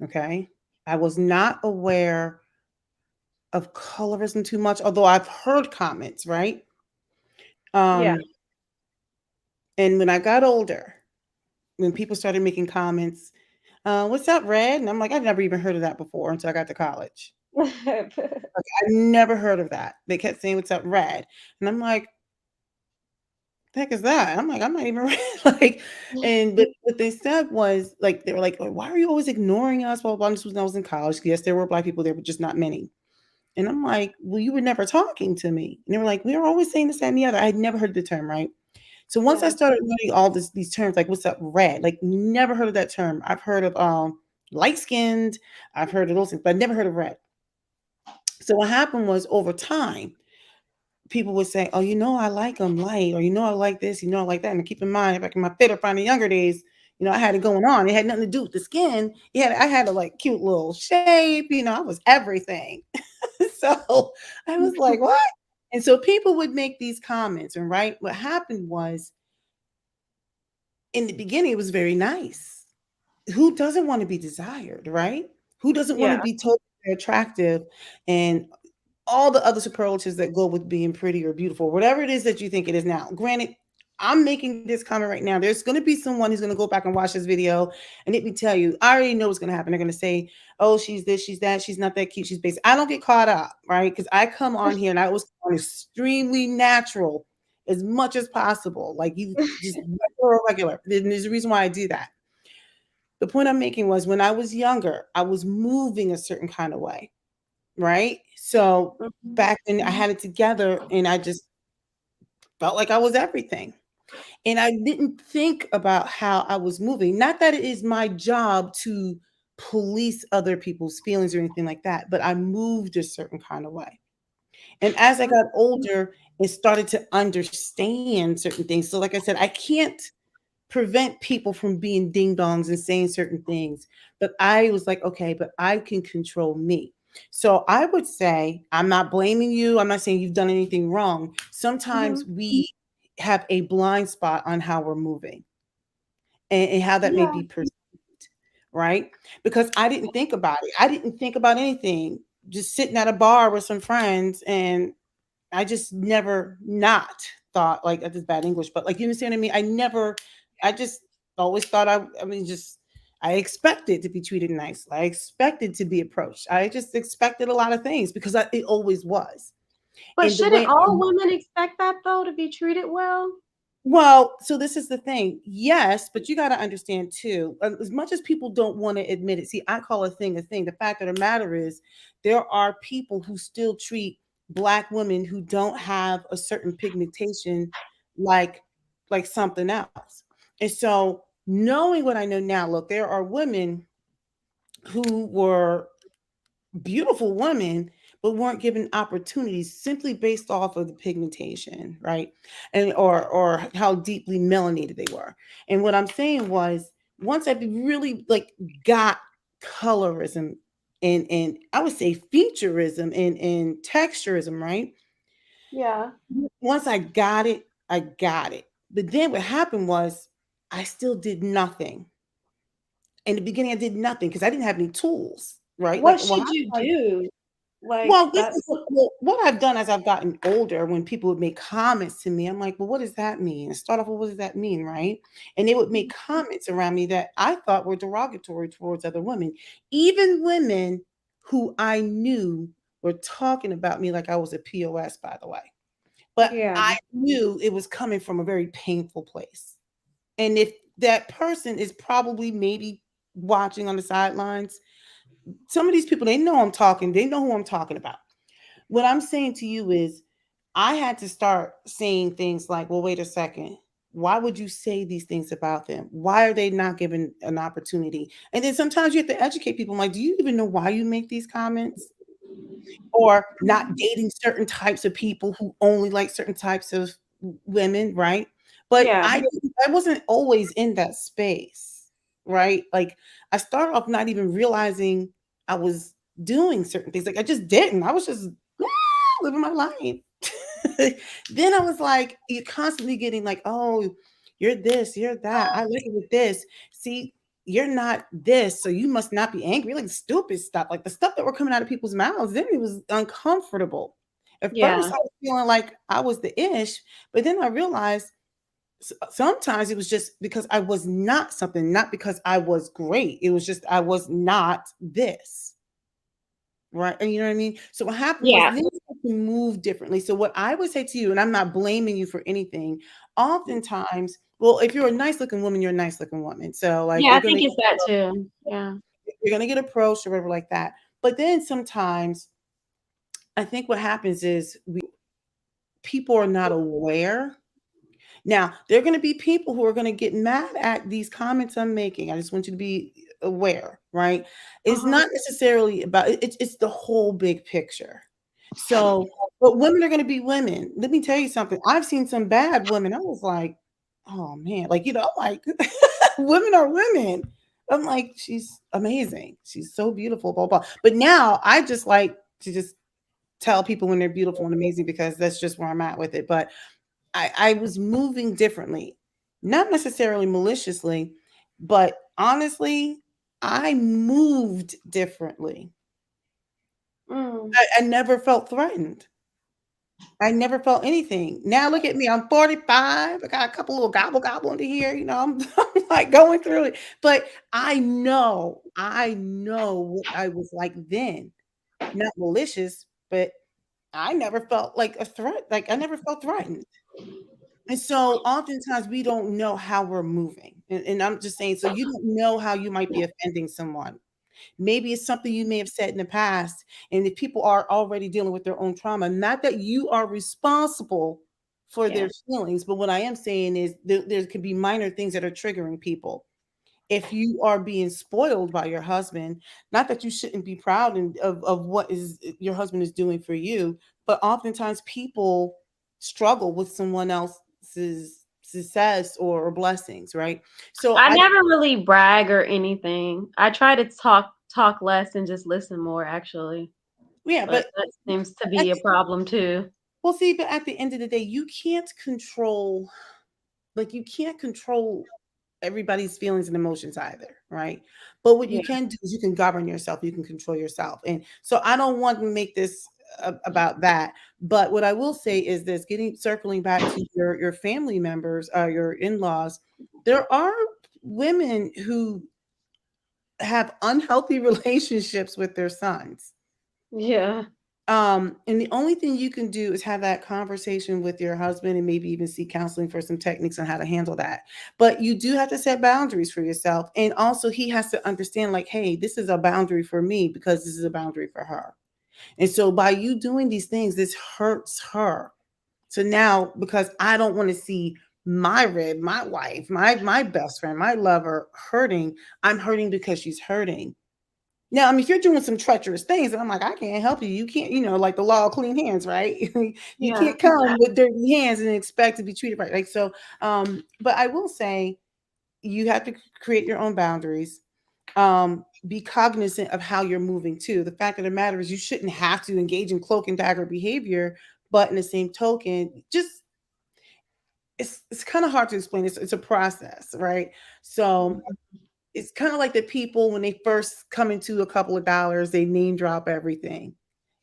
Okay. I was not aware of colorism too much, although I've heard comments, right? Yeah. Um, and when I got older, when people started making comments, what's up, red? And I'm like, I've never even heard of that before until I got to college. Like, I never heard of that. They kept saying, what's up, red? And I'm like, the heck is that? I'm like, I'm not even red. Like, and but what they said was like, they were like, "Oh, why are you always ignoring us? Blah, blah, blah." This was when I was in college. Yes, there were black people there, but just not many. And I'm like, well, you were never talking to me. And they were like, we were always saying this, that, and the other. I had never heard the term, right? So once I Yeah. started learning all these terms, like what's up, red, like never heard of that term. I've heard of light skinned, I've heard of those things, but I never heard of red. So what happened was over time, people would say, "Oh, I like them light," or I like this, I like that. And keep in mind, back in my fitter finding younger days, I had it going on. It had nothing to do with the skin. I had a like cute little shape. I was everything. So I was like, "What?" And so people would make these comments, and right, what happened was in the beginning, it was very nice. Who doesn't want to be desired, right? Who doesn't want to Yeah. be told they're attractive and all the other superlatives that go with being pretty or beautiful, whatever it is that you think it is now. Granted, I'm making this comment right now. There's going to be someone who's going to go back and watch this video, and let me tell you, I already know what's going to happen. They're going to say, "Oh, she's this, she's that, she's not that cute, she's basic." I don't get caught up, right? Because I come on here and I was extremely natural as much as possible, like you just regular. There's a reason why I do that. The point I'm making was when I was younger, I was moving a certain kind of way, right? So Mhm. back then I had it together and I just felt like I was everything. And I didn't think about how I was moving. Not that it is my job to police other people's feelings or anything like that, but I moved a certain kind of way. And as I got older and started to understand certain things, so like I said, I can't prevent people from being ding dongs and saying certain things. But I was like, okay, but I can control me. So I would say, I'm not blaming you. I'm not saying you've done anything wrong. Sometimes Mhm. we have a blind spot on how we're moving and how that may Yeah. be perceived, right? Because I didn't think about it. I didn't think about anything. Just sitting at a bar with some friends and I just never not thought like that is bad English, but like you understand what I mean? I just always thought just I expected to be treated nicely. I expected to be approached. I just expected a lot of things because it always was. But And the shouldn't way all women expect that though to be treated well? well, so this is the thing. Yes, but you got to understand too, as much as people don't want to admit it. See, I call a thing a thing. The fact of the matter is, there are people who still treat Black women who don't have a certain pigmentation like something else. And so, knowing what I know now, look, there are women who were beautiful women but weren't given opportunities simply based off of the pigmentation, right? And or how deeply melanated they were. And what I'm saying was once I really like got colorism and I would say featureism and texturism, right? Yeah. Once I got it, I got it. But then what happened was I still did nothing. In the beginning, I did nothing because I didn't have any tools, right? Like, What well, should you do? Like well, this is that's what I've done as I've gotten older. When people would make comments to me, I'm like, well, what does that mean? And start off with what does that mean, right? And they would make comments around me that I thought were derogatory towards other women, even women who I knew were talking about me like I was a POS, by the way. But yeah. I knew it was coming from a very painful place. And if that person is probably maybe watching on the sidelines, some of these people they know I'm talking, they know who I'm talking about. What I'm saying to you is, I had to start saying things like, well, wait a second. Why would you say these things about them? Why are they not given an opportunity? And then sometimes you have to educate people. I'm like, do you even know why you make these comments? Or not dating certain types of people who only like certain types of women, right? But Yeah. I wasn't always in that space, right? Like I started off not even realizing I was doing certain things. Like I just didn't. I was just living my life. Then I was like, you're constantly getting like, oh, you're this, you're that. I like it with this. See, you're not this, so you must not be angry. Like stupid stuff, like the stuff that were coming out of people's mouths. Then it was uncomfortable. At first, Yeah. I was feeling like I was the ish, but then I realized sometimes it was just because I was not something, not because I was great. It was just I was not this. Right, and you know what I mean? So what happened was Yeah. things had to move differently. So what I would say to you, and I'm not blaming you for anything, oftentimes, well, if you're a nice looking woman, you're a nice looking woman. So like Yeah, I think it's that too. Yeah. you're gonna get approached or whatever like that. But then sometimes I think what happens is people are not aware. Now, there are going to be people who are going to get mad at these comments I'm making. I just want you to be aware, right? It's Uh-huh. not necessarily about it's the whole big picture. So, but women are going to be women. Let me tell you something. I've seen some bad women. I was like, oh man, like I'm like women are women. I'm like, she's amazing. She's so beautiful, blah blah. But now I just like to just tell people when they're beautiful and amazing because that's just where I'm at with it. But I was moving differently, not necessarily maliciously, but honestly, I moved differently. Mm. I never felt threatened. I never felt anything. Now look at me. I'm 45. I got a couple little gobble gobble under here. I'm like going through it. But I know what I was like then. Not malicious, but I never felt like a threat. Like I never felt threatened. And so oftentimes we don't know how we're moving. And I'm just saying, so you don't know how you might be offending someone. Maybe it's something you may have said in the past. And if people are already dealing with their own trauma, not that you are responsible for Yeah. their feelings, but what I am saying is there could be minor things that are triggering people. If you are being spoiled by your husband, not that you shouldn't be proud of what is your husband is doing for you, but oftentimes people struggle with someone else's success or blessings, right? So I I never really brag or anything. I try to talk less and just listen more actually, yeah, but but that seems to at be a the, problem too. well, see, but at the end of the day, you can't control, like you can't control everybody's feelings and emotions either, right? But what you Yeah. can do is you can govern yourself, you can control yourself. And so I don't want to make this about that, but what I will say is this, getting circling back to your family members, your in-laws, there are women who have unhealthy relationships with their sons. Yeah. And the only thing you can do is have that conversation with your husband and maybe even seek counseling for some techniques on how to handle that. But you do have to set boundaries for yourself. And also he has to understand, like, hey, this is a boundary for me because this is a boundary for her. And so by you doing these things, this hurts her. So now, because I don't want to see my wife, my best friend, my lover hurting, I'm hurting because she's hurting. Now, I mean, if you're doing some treacherous things, and I'm like, I can't help you. You can't, like the law of clean hands, right? You Yeah. can't come with dirty hands and expect to be treated right. Like so, but I will say you have to create your own boundaries. Be cognizant of how you're moving too. The fact of the matter is you shouldn't have to engage in cloak and dagger behavior, but in the same token, just it's kind of hard to explain. It's a process, right? So it's kind of like the people when they first come into a couple of dollars, they name drop everything.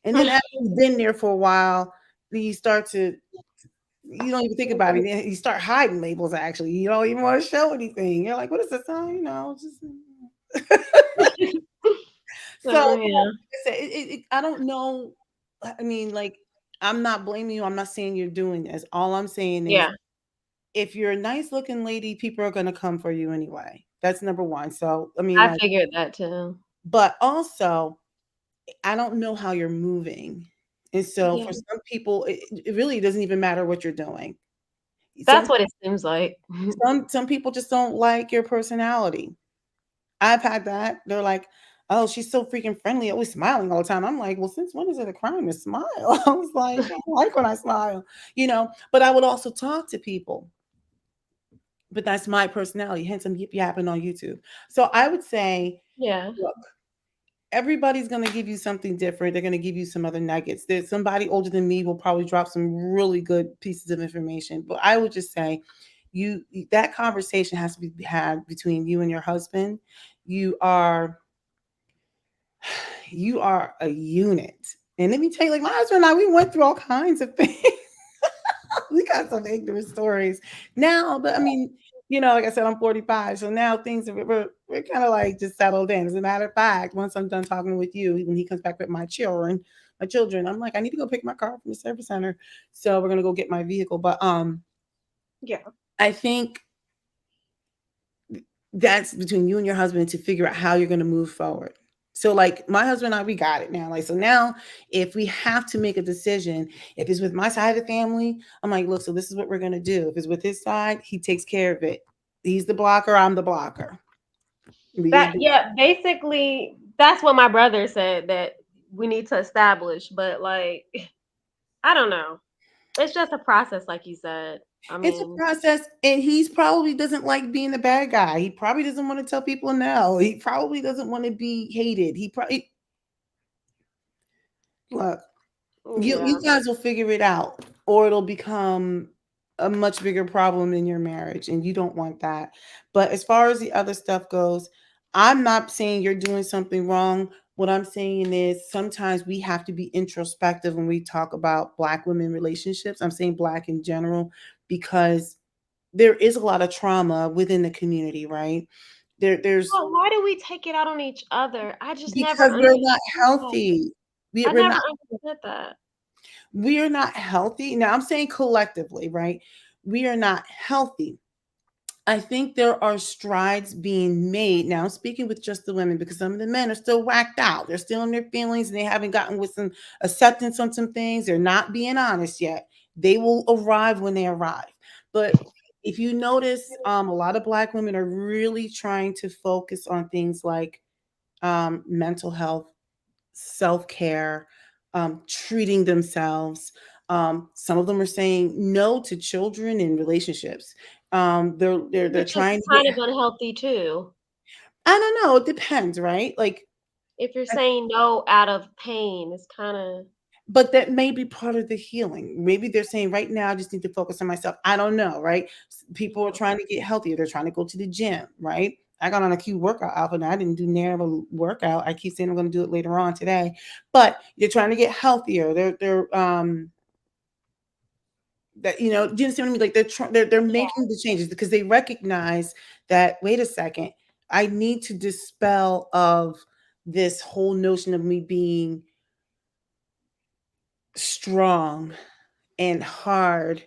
And then after you've been there for a while, then you don't even think about it. Then you start hiding labels actually. You don't even want to show anything. You're like, what is this? Oh, just so Oh yeah. like I said, I don't know. I mean, like, I'm not blaming you. I'm not saying you're doing this. All I'm saying is Yeah. if you're a nice looking lady, people are gonna come for you anyway. That's number one. So I mean, I like, figured that too. but also I don't know how you're moving. And so Yeah. for some people, it really doesn't even matter what you're doing. Some That's what it seems like. some people just don't like your personality. I've had that. They're like, "Oh, she's so freaking friendly, always smiling all the time." I'm like, "Well, since when is it a crime to smile?" I was like, "I don't like when I smile," But I would also talk to people. But that's my personality. Hence, I'm yip yapping on YouTube. So I would say, Yeah. look, everybody's going to give you something different. They're going to give you some other nuggets. There's somebody older than me will probably drop some really good pieces of information. But I would just say that conversation has to be had between you and your husband. You are you are a unit. And let me tell you, like my husband and I, we went through all kinds of things. We got some ignorant stories now, but I mean, like I said, I'm 45, so now things are we're kind of like just settled in. As a matter of fact, once I'm done talking with you, when he comes back with my children, I'm like, I need to go pick my car from the service center, so we're gonna go get my vehicle. But Yeah. I think that's between you and your husband to figure out how you're gonna move forward. So like my husband and I, we got it now. Like so now, if we have to make a decision, if it's with my side of the family, I'm like, look, so this is what we're gonna do. If it's with his side, he takes care of it. He's the blocker. I'm the blocker. We just That do. yeah, basically that's what my brother said that we need to establish, but like I don't know. It's just a process like you said. I It's a mean, process, and he's probably doesn't like being the bad guy. He probably doesn't want to tell people no. He probably doesn't want to be hated. He probably look. You yeah. guys will figure it out, or it'll become a much bigger problem in your marriage, and you don't want that. But as far as the other stuff goes, I'm not saying you're doing something wrong. What I'm saying is sometimes we have to be introspective when we talk about Black women relationships. I'm saying Black in general because there is a lot of trauma within the community, right? There's Well, why do we take it out on each other? I just never because we're not understood that. healthy. I We're never not understood that. we are not healthy. Now I'm saying collectively, right? We are not healthy. I think there are strides being made. Now I'm speaking with just the women because some of the men are still whacked out. They're still in their feelings and they haven't gotten with some acceptance on some things. They're not being honest yet. They will arrive when they arrive. But if you notice, a lot of Black women are really trying to focus on things like mental health, self care, treating themselves. Some of them are saying no to children and relationships. They're Which is trying to get. kind of unhealthy too. I don't know. It depends, right? Like, If you're saying no out of pain, it's kind of but that may be part of the healing. Maybe they're saying right now I just need to focus on myself. I don't know, right? People are trying to get healthier. They're trying to go to the gym, right? I got on a cute workout outfit and I didn't do near of a workout. I keep saying I'm going to do it later on today, but they're trying to get healthier. They're that do you understand what I mean? Like they're yeah. making the changes because they recognize that wait a second, I need to dispel of this whole notion of me being strong and hard,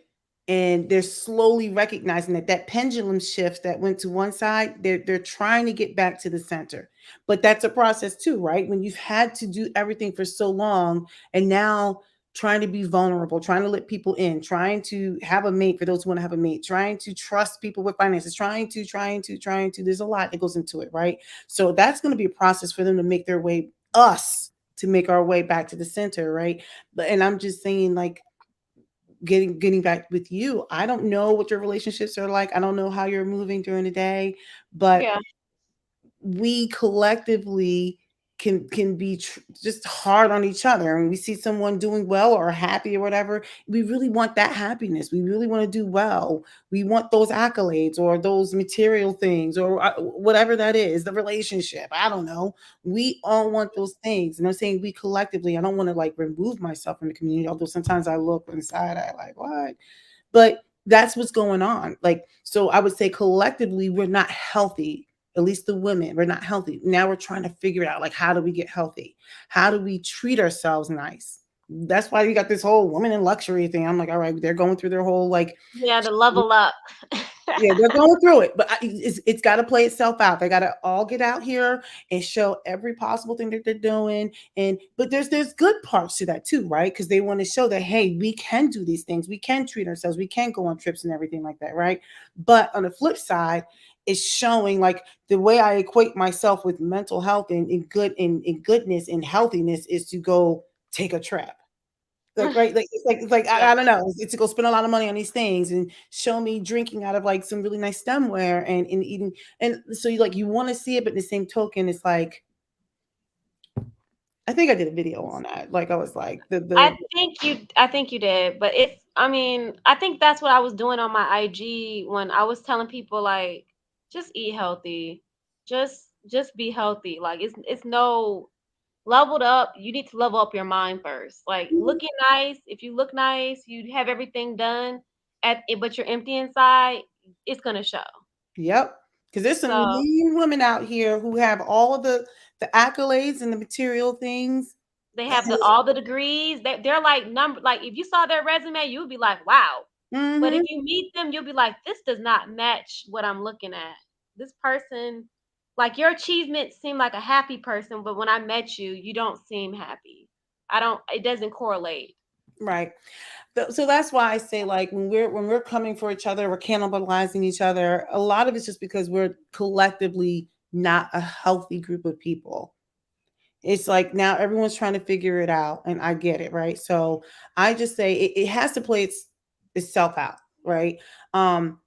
and they're slowly recognizing that that pendulum shift that went to one side, they're trying to get back to the center. But that's a process too, right? When you've had to do everything for so long and now trying to be vulnerable, trying to let people in, trying to have a mate for those who want to have a mate, trying to trust people with finances, trying to there's a lot that goes into it, right? So that's going to be a process for them to make their way us to make our way back to the center, right? But and I'm just saying, like, getting back with you, I don't know what your relationships are like. I don't know how you're moving during the day, but Yeah. we collectively can be just hard on each other, and we see someone doing well or happy or whatever, we really want that happiness, we really want to do well, we want those accolades or those material things or whatever that is, the relationship, I don't know, we all want those things. And I'm saying we collectively, I don't want to like remove myself from the community, although sometimes I look inside, I like what, but that's what's going on. Like, so I would say collectively, we're not healthy. At least the women, we're not healthy. Now we're trying to figure it out. Like, how do we get healthy? How do we treat ourselves nice? That's why you got this whole woman in luxury thing. I'm like, all right, they're going through their whole like Yeah, to level up. yeah, they're going through it, but it's got to play itself out. They got to all get out here and show every possible thing that they're doing. And but there's good parts to that too, right? Because they want to show that hey, we can do these things, we can treat ourselves, we can go on trips and everything like that, right? But on the flip side, it's showing like the way I equate myself with mental health and good and goodness and healthiness is to go take a trip, like, right? Like, it's like Yeah. I don't know. It's to go spend a lot of money on these things and show me drinking out of like some really nice stemware and eating. And so you like you want to see it, but in the same token, it's like I think I did a video on that. Like I was like I think you did, but it's I mean, I think that's what I was doing on my IG when I was telling people like just eat healthy. Just be healthy. Like it's no leveled up. You need to level up your mind first. Like looking nice, if you look nice, you have everything done at it, but you're empty inside, it's going to show. yep. Because there's some So, mean women out here who have all of the accolades and the material things. they have all the degrees. They're like number like if you saw their resume, you would be like, "Wow." But if Mm-hmm. you meet them, you'll be like, "This does not match what I'm looking at." This person, Like your achievements seem like a happy person, but when I met you, you don't seem happy. I don't. It doesn't correlate. Right. So that's why I say, like, when we're coming for each other, we're cannibalizing each other. A lot of it's just because we're collectively not a healthy group of people. It's like now everyone's trying to figure it out, and I get it, right? So I just say it has to play itself out, right? Um,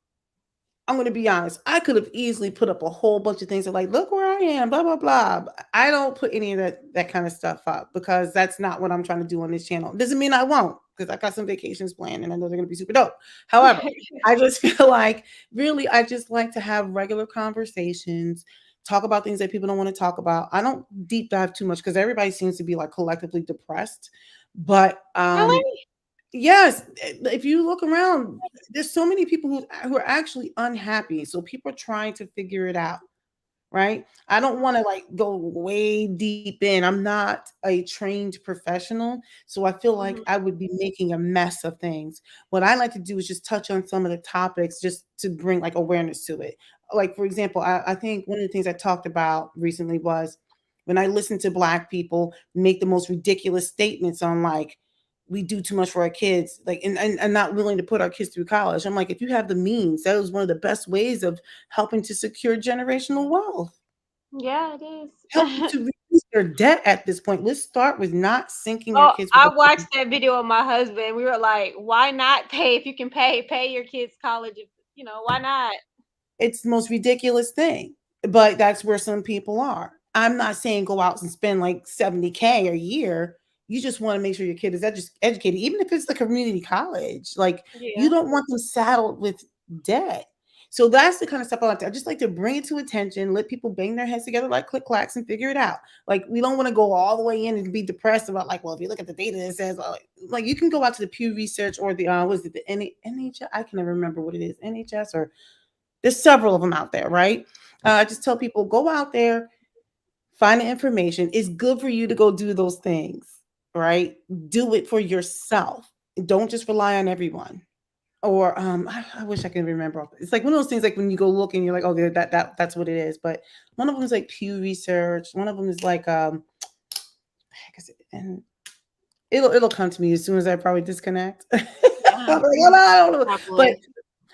I'm going to be honest. I could have easily put up a whole bunch of things that like, look where I am, blah blah blah. But I don't put any of that kind of stuff up because that's not what I'm trying to do on this channel. Doesn't mean I won't, because I got some vacations planned and I know they're going to be super dope. However, I just feel like really I just like to have regular conversations, talk about things that people don't want to talk about. I don't deep dive too much because everybody seems to be like collectively depressed. But Really? yes, if you look around, there's so many people who are actually unhappy. So people are trying to figure it out, right? I don't want to like go way deep in. I'm not a trained professional, so I feel like Mhm. I would be making a mess of things. What I like to do is just touch on some of the topics just to bring like awareness to it. Like for example, I think one of the things I talked about recently was when I listen to black people make the most ridiculous statements on like we do too much for our kids, like and not willing to put our kids through college. I'm like, if you have the means, that was one of the best ways of helping to secure generational wealth. Yeah, it is. Help them to reduce their debt at this point. Let's start with not sinking our Oh, kids with I a watched that video with my husband. We were like, "Why not pay if you can pay your kids college? If why not?" it's the most ridiculous thing. But that's where some people are. I'm not saying go out and spend like 70K a year. You just want to make sure your kid is educated, even if it's the community college. Like you Yeah. don't want them saddled with debt. So that's the kind of stuff I like to. I just like to bring it to attention, let people bang their heads together like click clacks and figure it out. Like we don't want to go all the way in and be depressed about like, well, if you look at the data, it says like you can go out to the Pew Research or the was it the NHS? I can never remember what it is, NHS or there's several of them out there, right? I just tell people go out there, find the information. It's good for you to go do those things, right? Do it for yourself. Don't just rely on everyone. Or I wish I could remember. It's like one of those things like when you go look and you're like, oh, that's what it is. But one of them is like Pew Research. One of them is like heck is it? And it'll come to me as soon as I probably disconnect. I'm Yeah. like, well, I don't know. But Probably.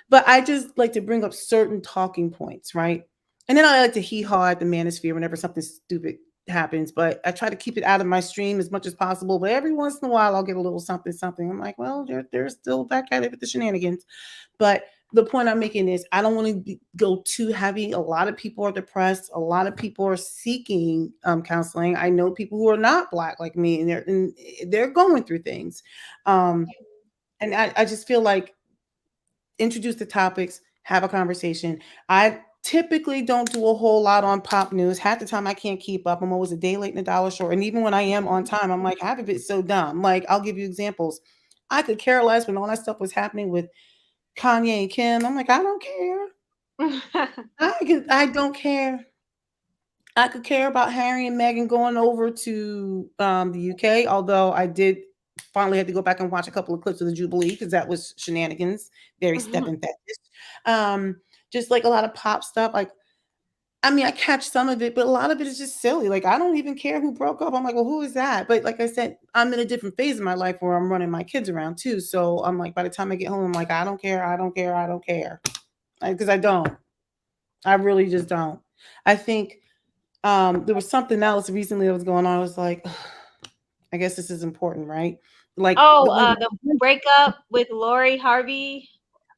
But I just like to bring up certain talking points, right? And then I like to hee haw at the manosphere whenever something stupid happens. But I try to keep it out of my stream as much as possible. But every once in a while, I'll get a little something, something. I'm like, well, they're still back at it with the shenanigans. But the point I'm making is I don't want to go too heavy. A lot of people are depressed. A lot of people are seeking counseling. I know people who are not black like me, and they're going through things. Um, and I just feel like introduce the topics, have a conversation. I typically don't do a whole lot on pop news. Half the time I can't keep up. I'm always a day late and a dollar short. And even when I am on time, I'm like, half of it's so dumb. Like, I'll give you examples. I could care less when all that stuff was happening with Kanye and Kim. I'm like, I don't care. I don't care. I could care about Harry and Meghan going over to the UK, although I did finally had to go back and watch a couple of clips of the Jubilee because that was shenanigans, very step and fetish. Um, just like a lot of pop stuff. Like, I mean, I catch some of it, but a lot of it is just silly. Like, I don't even care who broke up. I'm like, well, who is that? But like I said, I'm in a different phase of my life where I'm running my kids around too. So I'm like, by the time I get home, I'm like, I don't care, I don't care, I don't care. Because I don't. I really just don't. I think there was something else recently that was going on. I was like, I guess this is important, right? Like Oh, the when the breakup with Lori Harvey.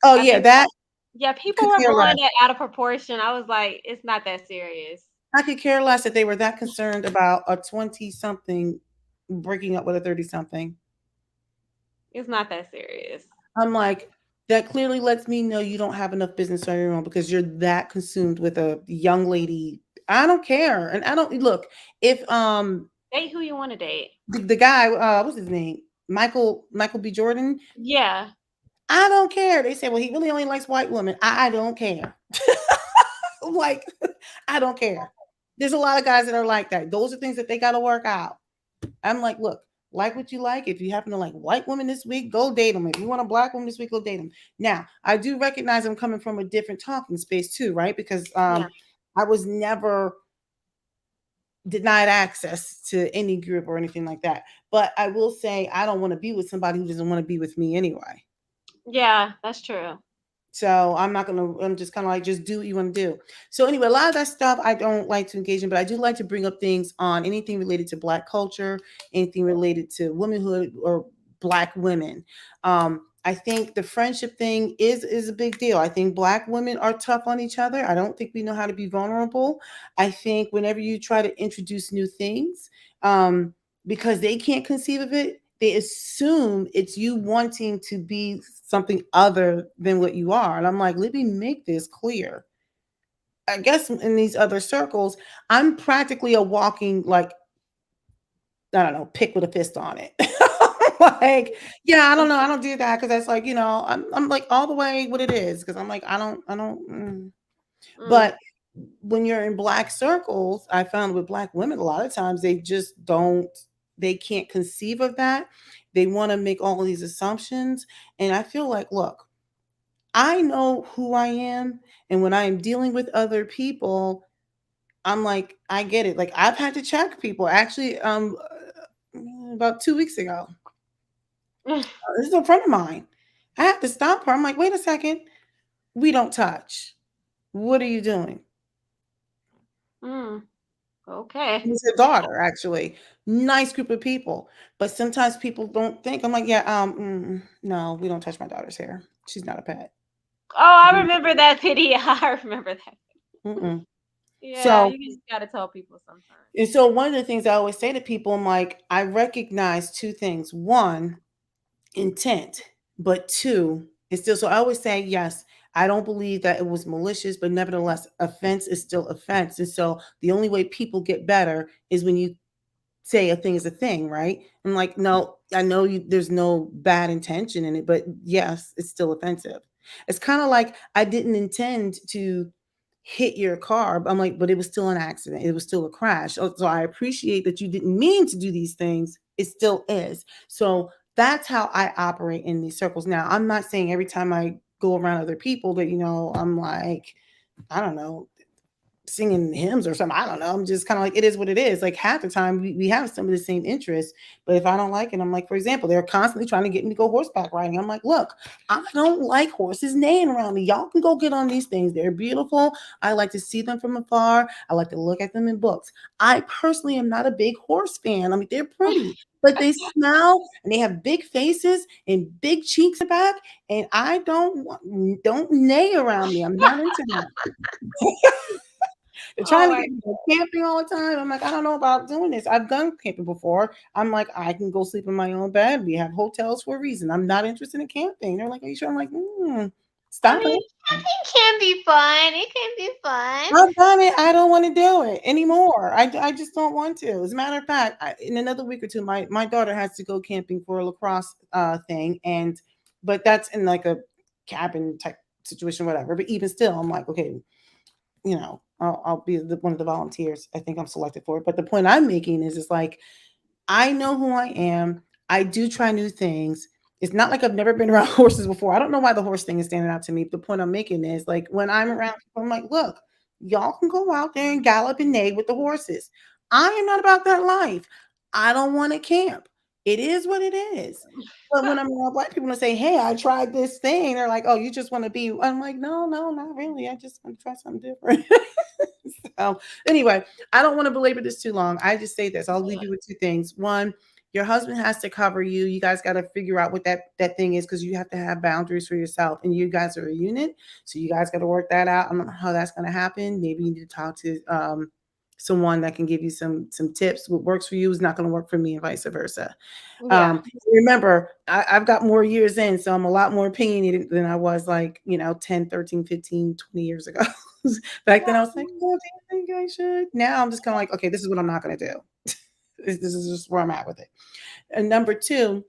oh I yeah, think that yeah, people could were care blowing less. that out of proportion. I was like, it's not that serious. I could care less that they were that concerned about a 20 something breaking up with a 30 something. It's not that serious. I'm like, that clearly lets me know you don't have enough business on your own because you're that consumed with a young lady. I don't care. And I don't look if Date who you want to date. the guy what's his name? Michael B. Jordan. Yeah. I don't care. They say, well, he really only likes white women. I don't care. Like, I don't care. There's a lot of guys that are like that. Those are things that they got to work out. I'm like, look, like what you like. If you happen to like white women this week, go date them. If you want a black woman this week, go date them. Now, I do recognize I'm coming from a different talking space too, right? Because Yeah. I was never denied access to any group or anything like that. But I will say I don't want to be with somebody who doesn't want to be with me anyway. Yeah, that's true. So I'm not gonna. I'm just kind of like just do what you want to do. So anyway, a lot of that stuff I don't like to engage in, but I do like to bring up things on anything related to Black culture, anything related to womanhood or Black women. I think the friendship thing is a big deal. I think Black women are tough on each other. I don't think we know how to be vulnerable. I think whenever you try to introduce new things, um, because they can't conceive of it, they assume it's you wanting to be something other than what you are. And I'm like, let me make this clear. I guess in these other circles, I'm practically a walking, like, I don't know, pick with a fist on it. Like, yeah, I don't know. I don't do that because that's like, I'm like all the way what it is because I'm like, I don't. Mm, But when you're in Black circles, I found with Black women, a lot of times they just don't, they can't conceive of that. They want to make all of these assumptions. And I feel like, look, I know who I am. And when I am dealing with other people, I'm like, I get it. Like, I've had to check people. Actually, about 2 weeks ago, mm, this is a friend of mine. I had to stop her. I'm like, wait a second. We don't touch. What are you doing? mm, okay. He's her daughter, actually. Nice group of people. But sometimes people don't think. I'm like, yeah, no, we don't touch my daughter's hair. She's not a pet. Oh, I remember that video. I remember that. Mm-mm. Yeah, So, you just gotta tell people sometimes. and so one of the things I always say to people, I'm like, I recognize two things. One, intent, but two, it's still, so I always say, yes, I don't believe that it was malicious, but nevertheless, offense is still offense. And so the only way people get better is when you say a thing is a thing, right? I'm like, no, I know there's no bad intention in it, but yes, it's still offensive. It's kind of like I didn't intend to hit your car. I'm like, but it was still an accident. It was still a crash. So I appreciate that you didn't mean to do these things. It still is. So that's how I operate in these circles. Now, I'm not saying every time I go around other people that, I'm like, I don't know, singing hymns or something. I don't know. I'm just kind of like, it is what it is. Like half the time we have some of the same interests, but if I don't like it, I'm like, for example, they're constantly trying to get me to go horseback riding. I'm like, look, I don't like horses neighing around me. Y'all can go get on these things. They're beautiful. I like to see them from afar. I like to look at them in books. I personally am not a big horse fan. I mean, they're pretty, but they smell and they have big faces and big cheeks in the back. And I don't neigh around me. I'm not into that. They're Oh trying to my get me to go camping all the time. I'm like, I don't know about doing this. I've done camping before. I'm like, I can go sleep in my own bed. We have hotels for a reason. I'm not interested in camping. They're like, are you sure? I'm like, I stop mean, it. camping can be fun. It can be fun. I've done it. I don't want to do it anymore. I just don't want to. As a matter of fact, in another week or two, my daughter has to go camping for a lacrosse thing, but that's in like a cabin type situation, whatever. But even still, I'm like, okay, I'll be one of the volunteers. I think I'm selected for it. But the point I'm making is, it's like I know who I am. I do try new things. It's not like I've never been around horses before. I don't know why the horse thing is standing out to me. The point I'm making is like when I'm around people, I'm like, look, y'all can go out there and gallop and neigh with the horses. I am not about that life. I don't want to camp. It is what it is. But when I'm around Black people and say, hey, I tried this thing, they're like, oh, you just want to be. I'm like, no, no, not really. I just want to try something different. So anyway, I don't want to belabor this too long. I just say this. I'll leave you with two things. One, your husband has to cover you. You guys got to figure out what that thing is because you have to have boundaries for yourself. And you guys are a unit, so you guys got to work that out. I don't know how that's going to happen. Maybe you need to talk to someone that can give you some tips. What works for you is not going to work for me, and vice versa. Yeah. Remember, I've got more years in, so I'm a lot more opinionated than I was like, 10, 13, 15, 20 years ago. Back then I was like, oh, do you think I should? Now I'm just kind of like, okay, this is what I'm not going to do. This is just where I'm at with it. And number two,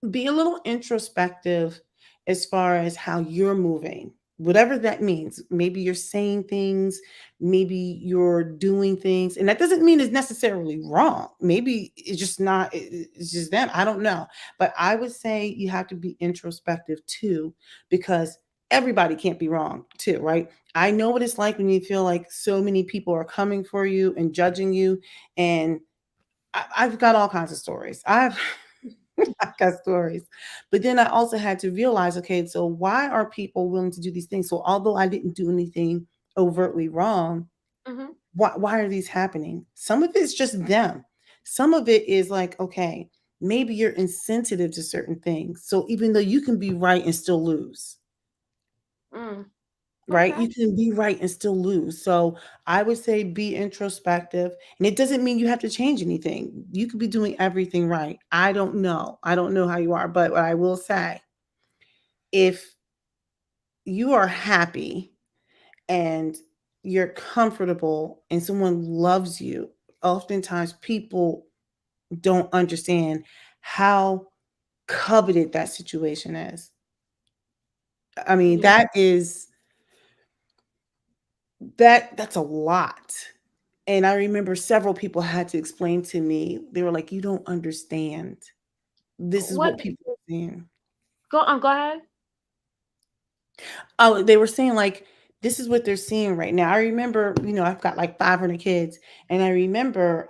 be a little introspective as far as how you're moving, whatever that means. Maybe you're saying things, maybe you're doing things, and that doesn't mean it's necessarily wrong. Maybe it's just not, it's just them. I don't know. But I would say you have to be introspective too, because everybody can't be wrong too, right? I know what it's like when you feel like so many people are coming for you and judging you. And I've got all kinds of stories. I've got stories. But then I also had to realize, okay, so why are people willing to do these things? So although I didn't do anything overtly wrong, Mhm. why are these happening? Some of it's just them. Some of it is like, okay, maybe you're insensitive to certain things. So even though you can be right and still lose, Mm. right? Okay. You can be right and still lose. So I would say be introspective. And it doesn't mean you have to change anything. You could be doing everything right. I don't know. I don't know how you are, but what I will say, if you are happy and you're comfortable and someone loves you, oftentimes people don't understand how coveted that situation is. I mean, Yeah. that's a lot. And I remember several people had to explain to me, they were like, "You don't understand. This is What what people are saying." go ahead. Oh, they were saying like, "This is what they're seeing right now." I remember, I've got like 500 kids, and I remember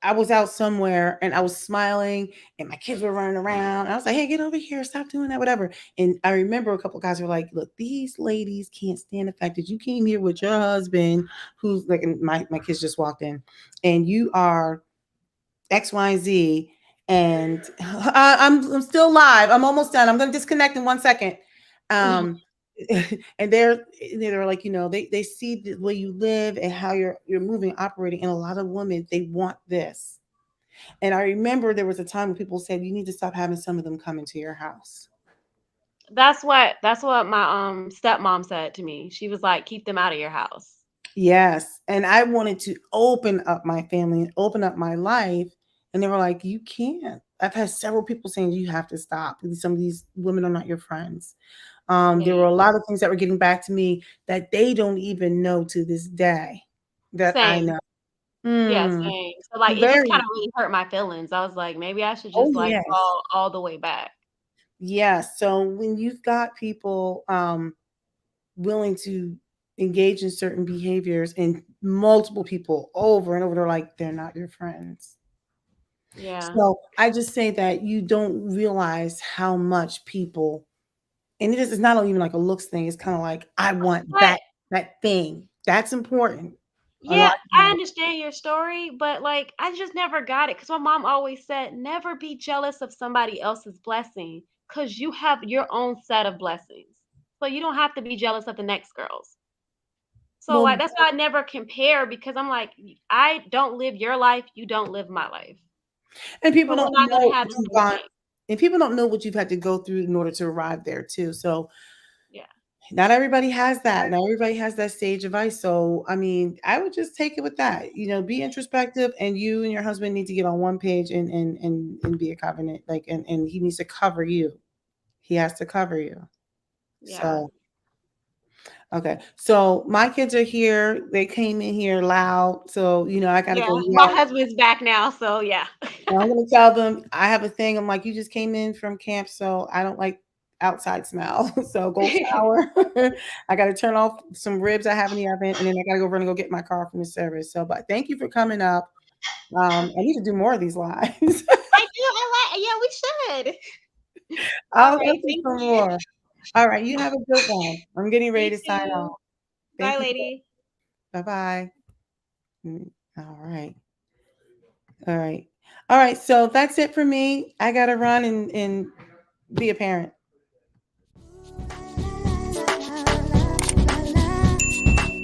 I was out somewhere and I was smiling and my kids were running around. I was like, "Hey, get over here. Stop doing that, whatever." And I remember a couple of guys were like, "Look, these ladies can't stand the fact that you came here with your husband, who's like," and my kids just walked in, "and you are X, Y, and Z." And I'm still live. I'm almost done. I'm going to disconnect in 1 second. Um, and they're like, they see the way you live and how you're moving, operating. And a lot of women, they want this. And I remember there was a time when people said, you need to stop having some of them come into your house. That's what my stepmom said to me. She was like, "Keep them out of your house." Yes. And I wanted to open up my family and open up my life. And they were like, you can't. I've had several people saying, you have to stop. Some of these women are not your friends. There were Same. a lot of things that were getting back to me that they don't even know to this day that I Same. know. Yeah, Mm, same. So, like, it just very. kinda really hurt my feelings. I was like, "Maybe I should Oh, just, like, yes. fall all the way back." Yes. So when you've got people willing to engage in certain behaviors and multiple people over and over, they're not your friends. Yeah. So I just say that you don't realize how much people, and it's not even like a looks thing. It's kind of like, I want But that thing. That's important. A yeah, lot of I times. understand your story, but, like, I just never got it because my mom always said, "Never be jealous of somebody else's blessing, cause you have your own set of blessings. So you don't have to be jealous of the next girl's." So, like, Well, that's why I never compare because I'm like, I don't live your life, you don't live my life. and people So we're don't not gonna know have what the you've same gone, thing. and people don't know what you've had to go through in order to arrive there too. So Yeah. not everybody has that. Not everybody has that stage of ice. So, I mean, I would just take it with that. Be introspective, and you and your husband need to get on one page and be a covenant. Like, and he needs to cover you. He has to cover you. Yeah. So, okay. So my kids are here. They came in here loud. So, I got to Yeah, go my yell. husband's back now, so yeah. And I'm gonna tell them I have a thing. I'm like, you just came in from camp, so I don't like outside smell. So go shower. I gotta turn off some ribs I have in the oven, and then I gotta go run and go get my car from the service. So, but thank you for coming up. I need to do more of these lives. I do, yeah, we should. I'll Alright, answer thank some you. more. All right, you have a good one. I'm getting ready You to sign too. off. Bye, Thank you. lady. Bye bye. All right. All right. All right. So that's it for me. I gotta run and be a parent.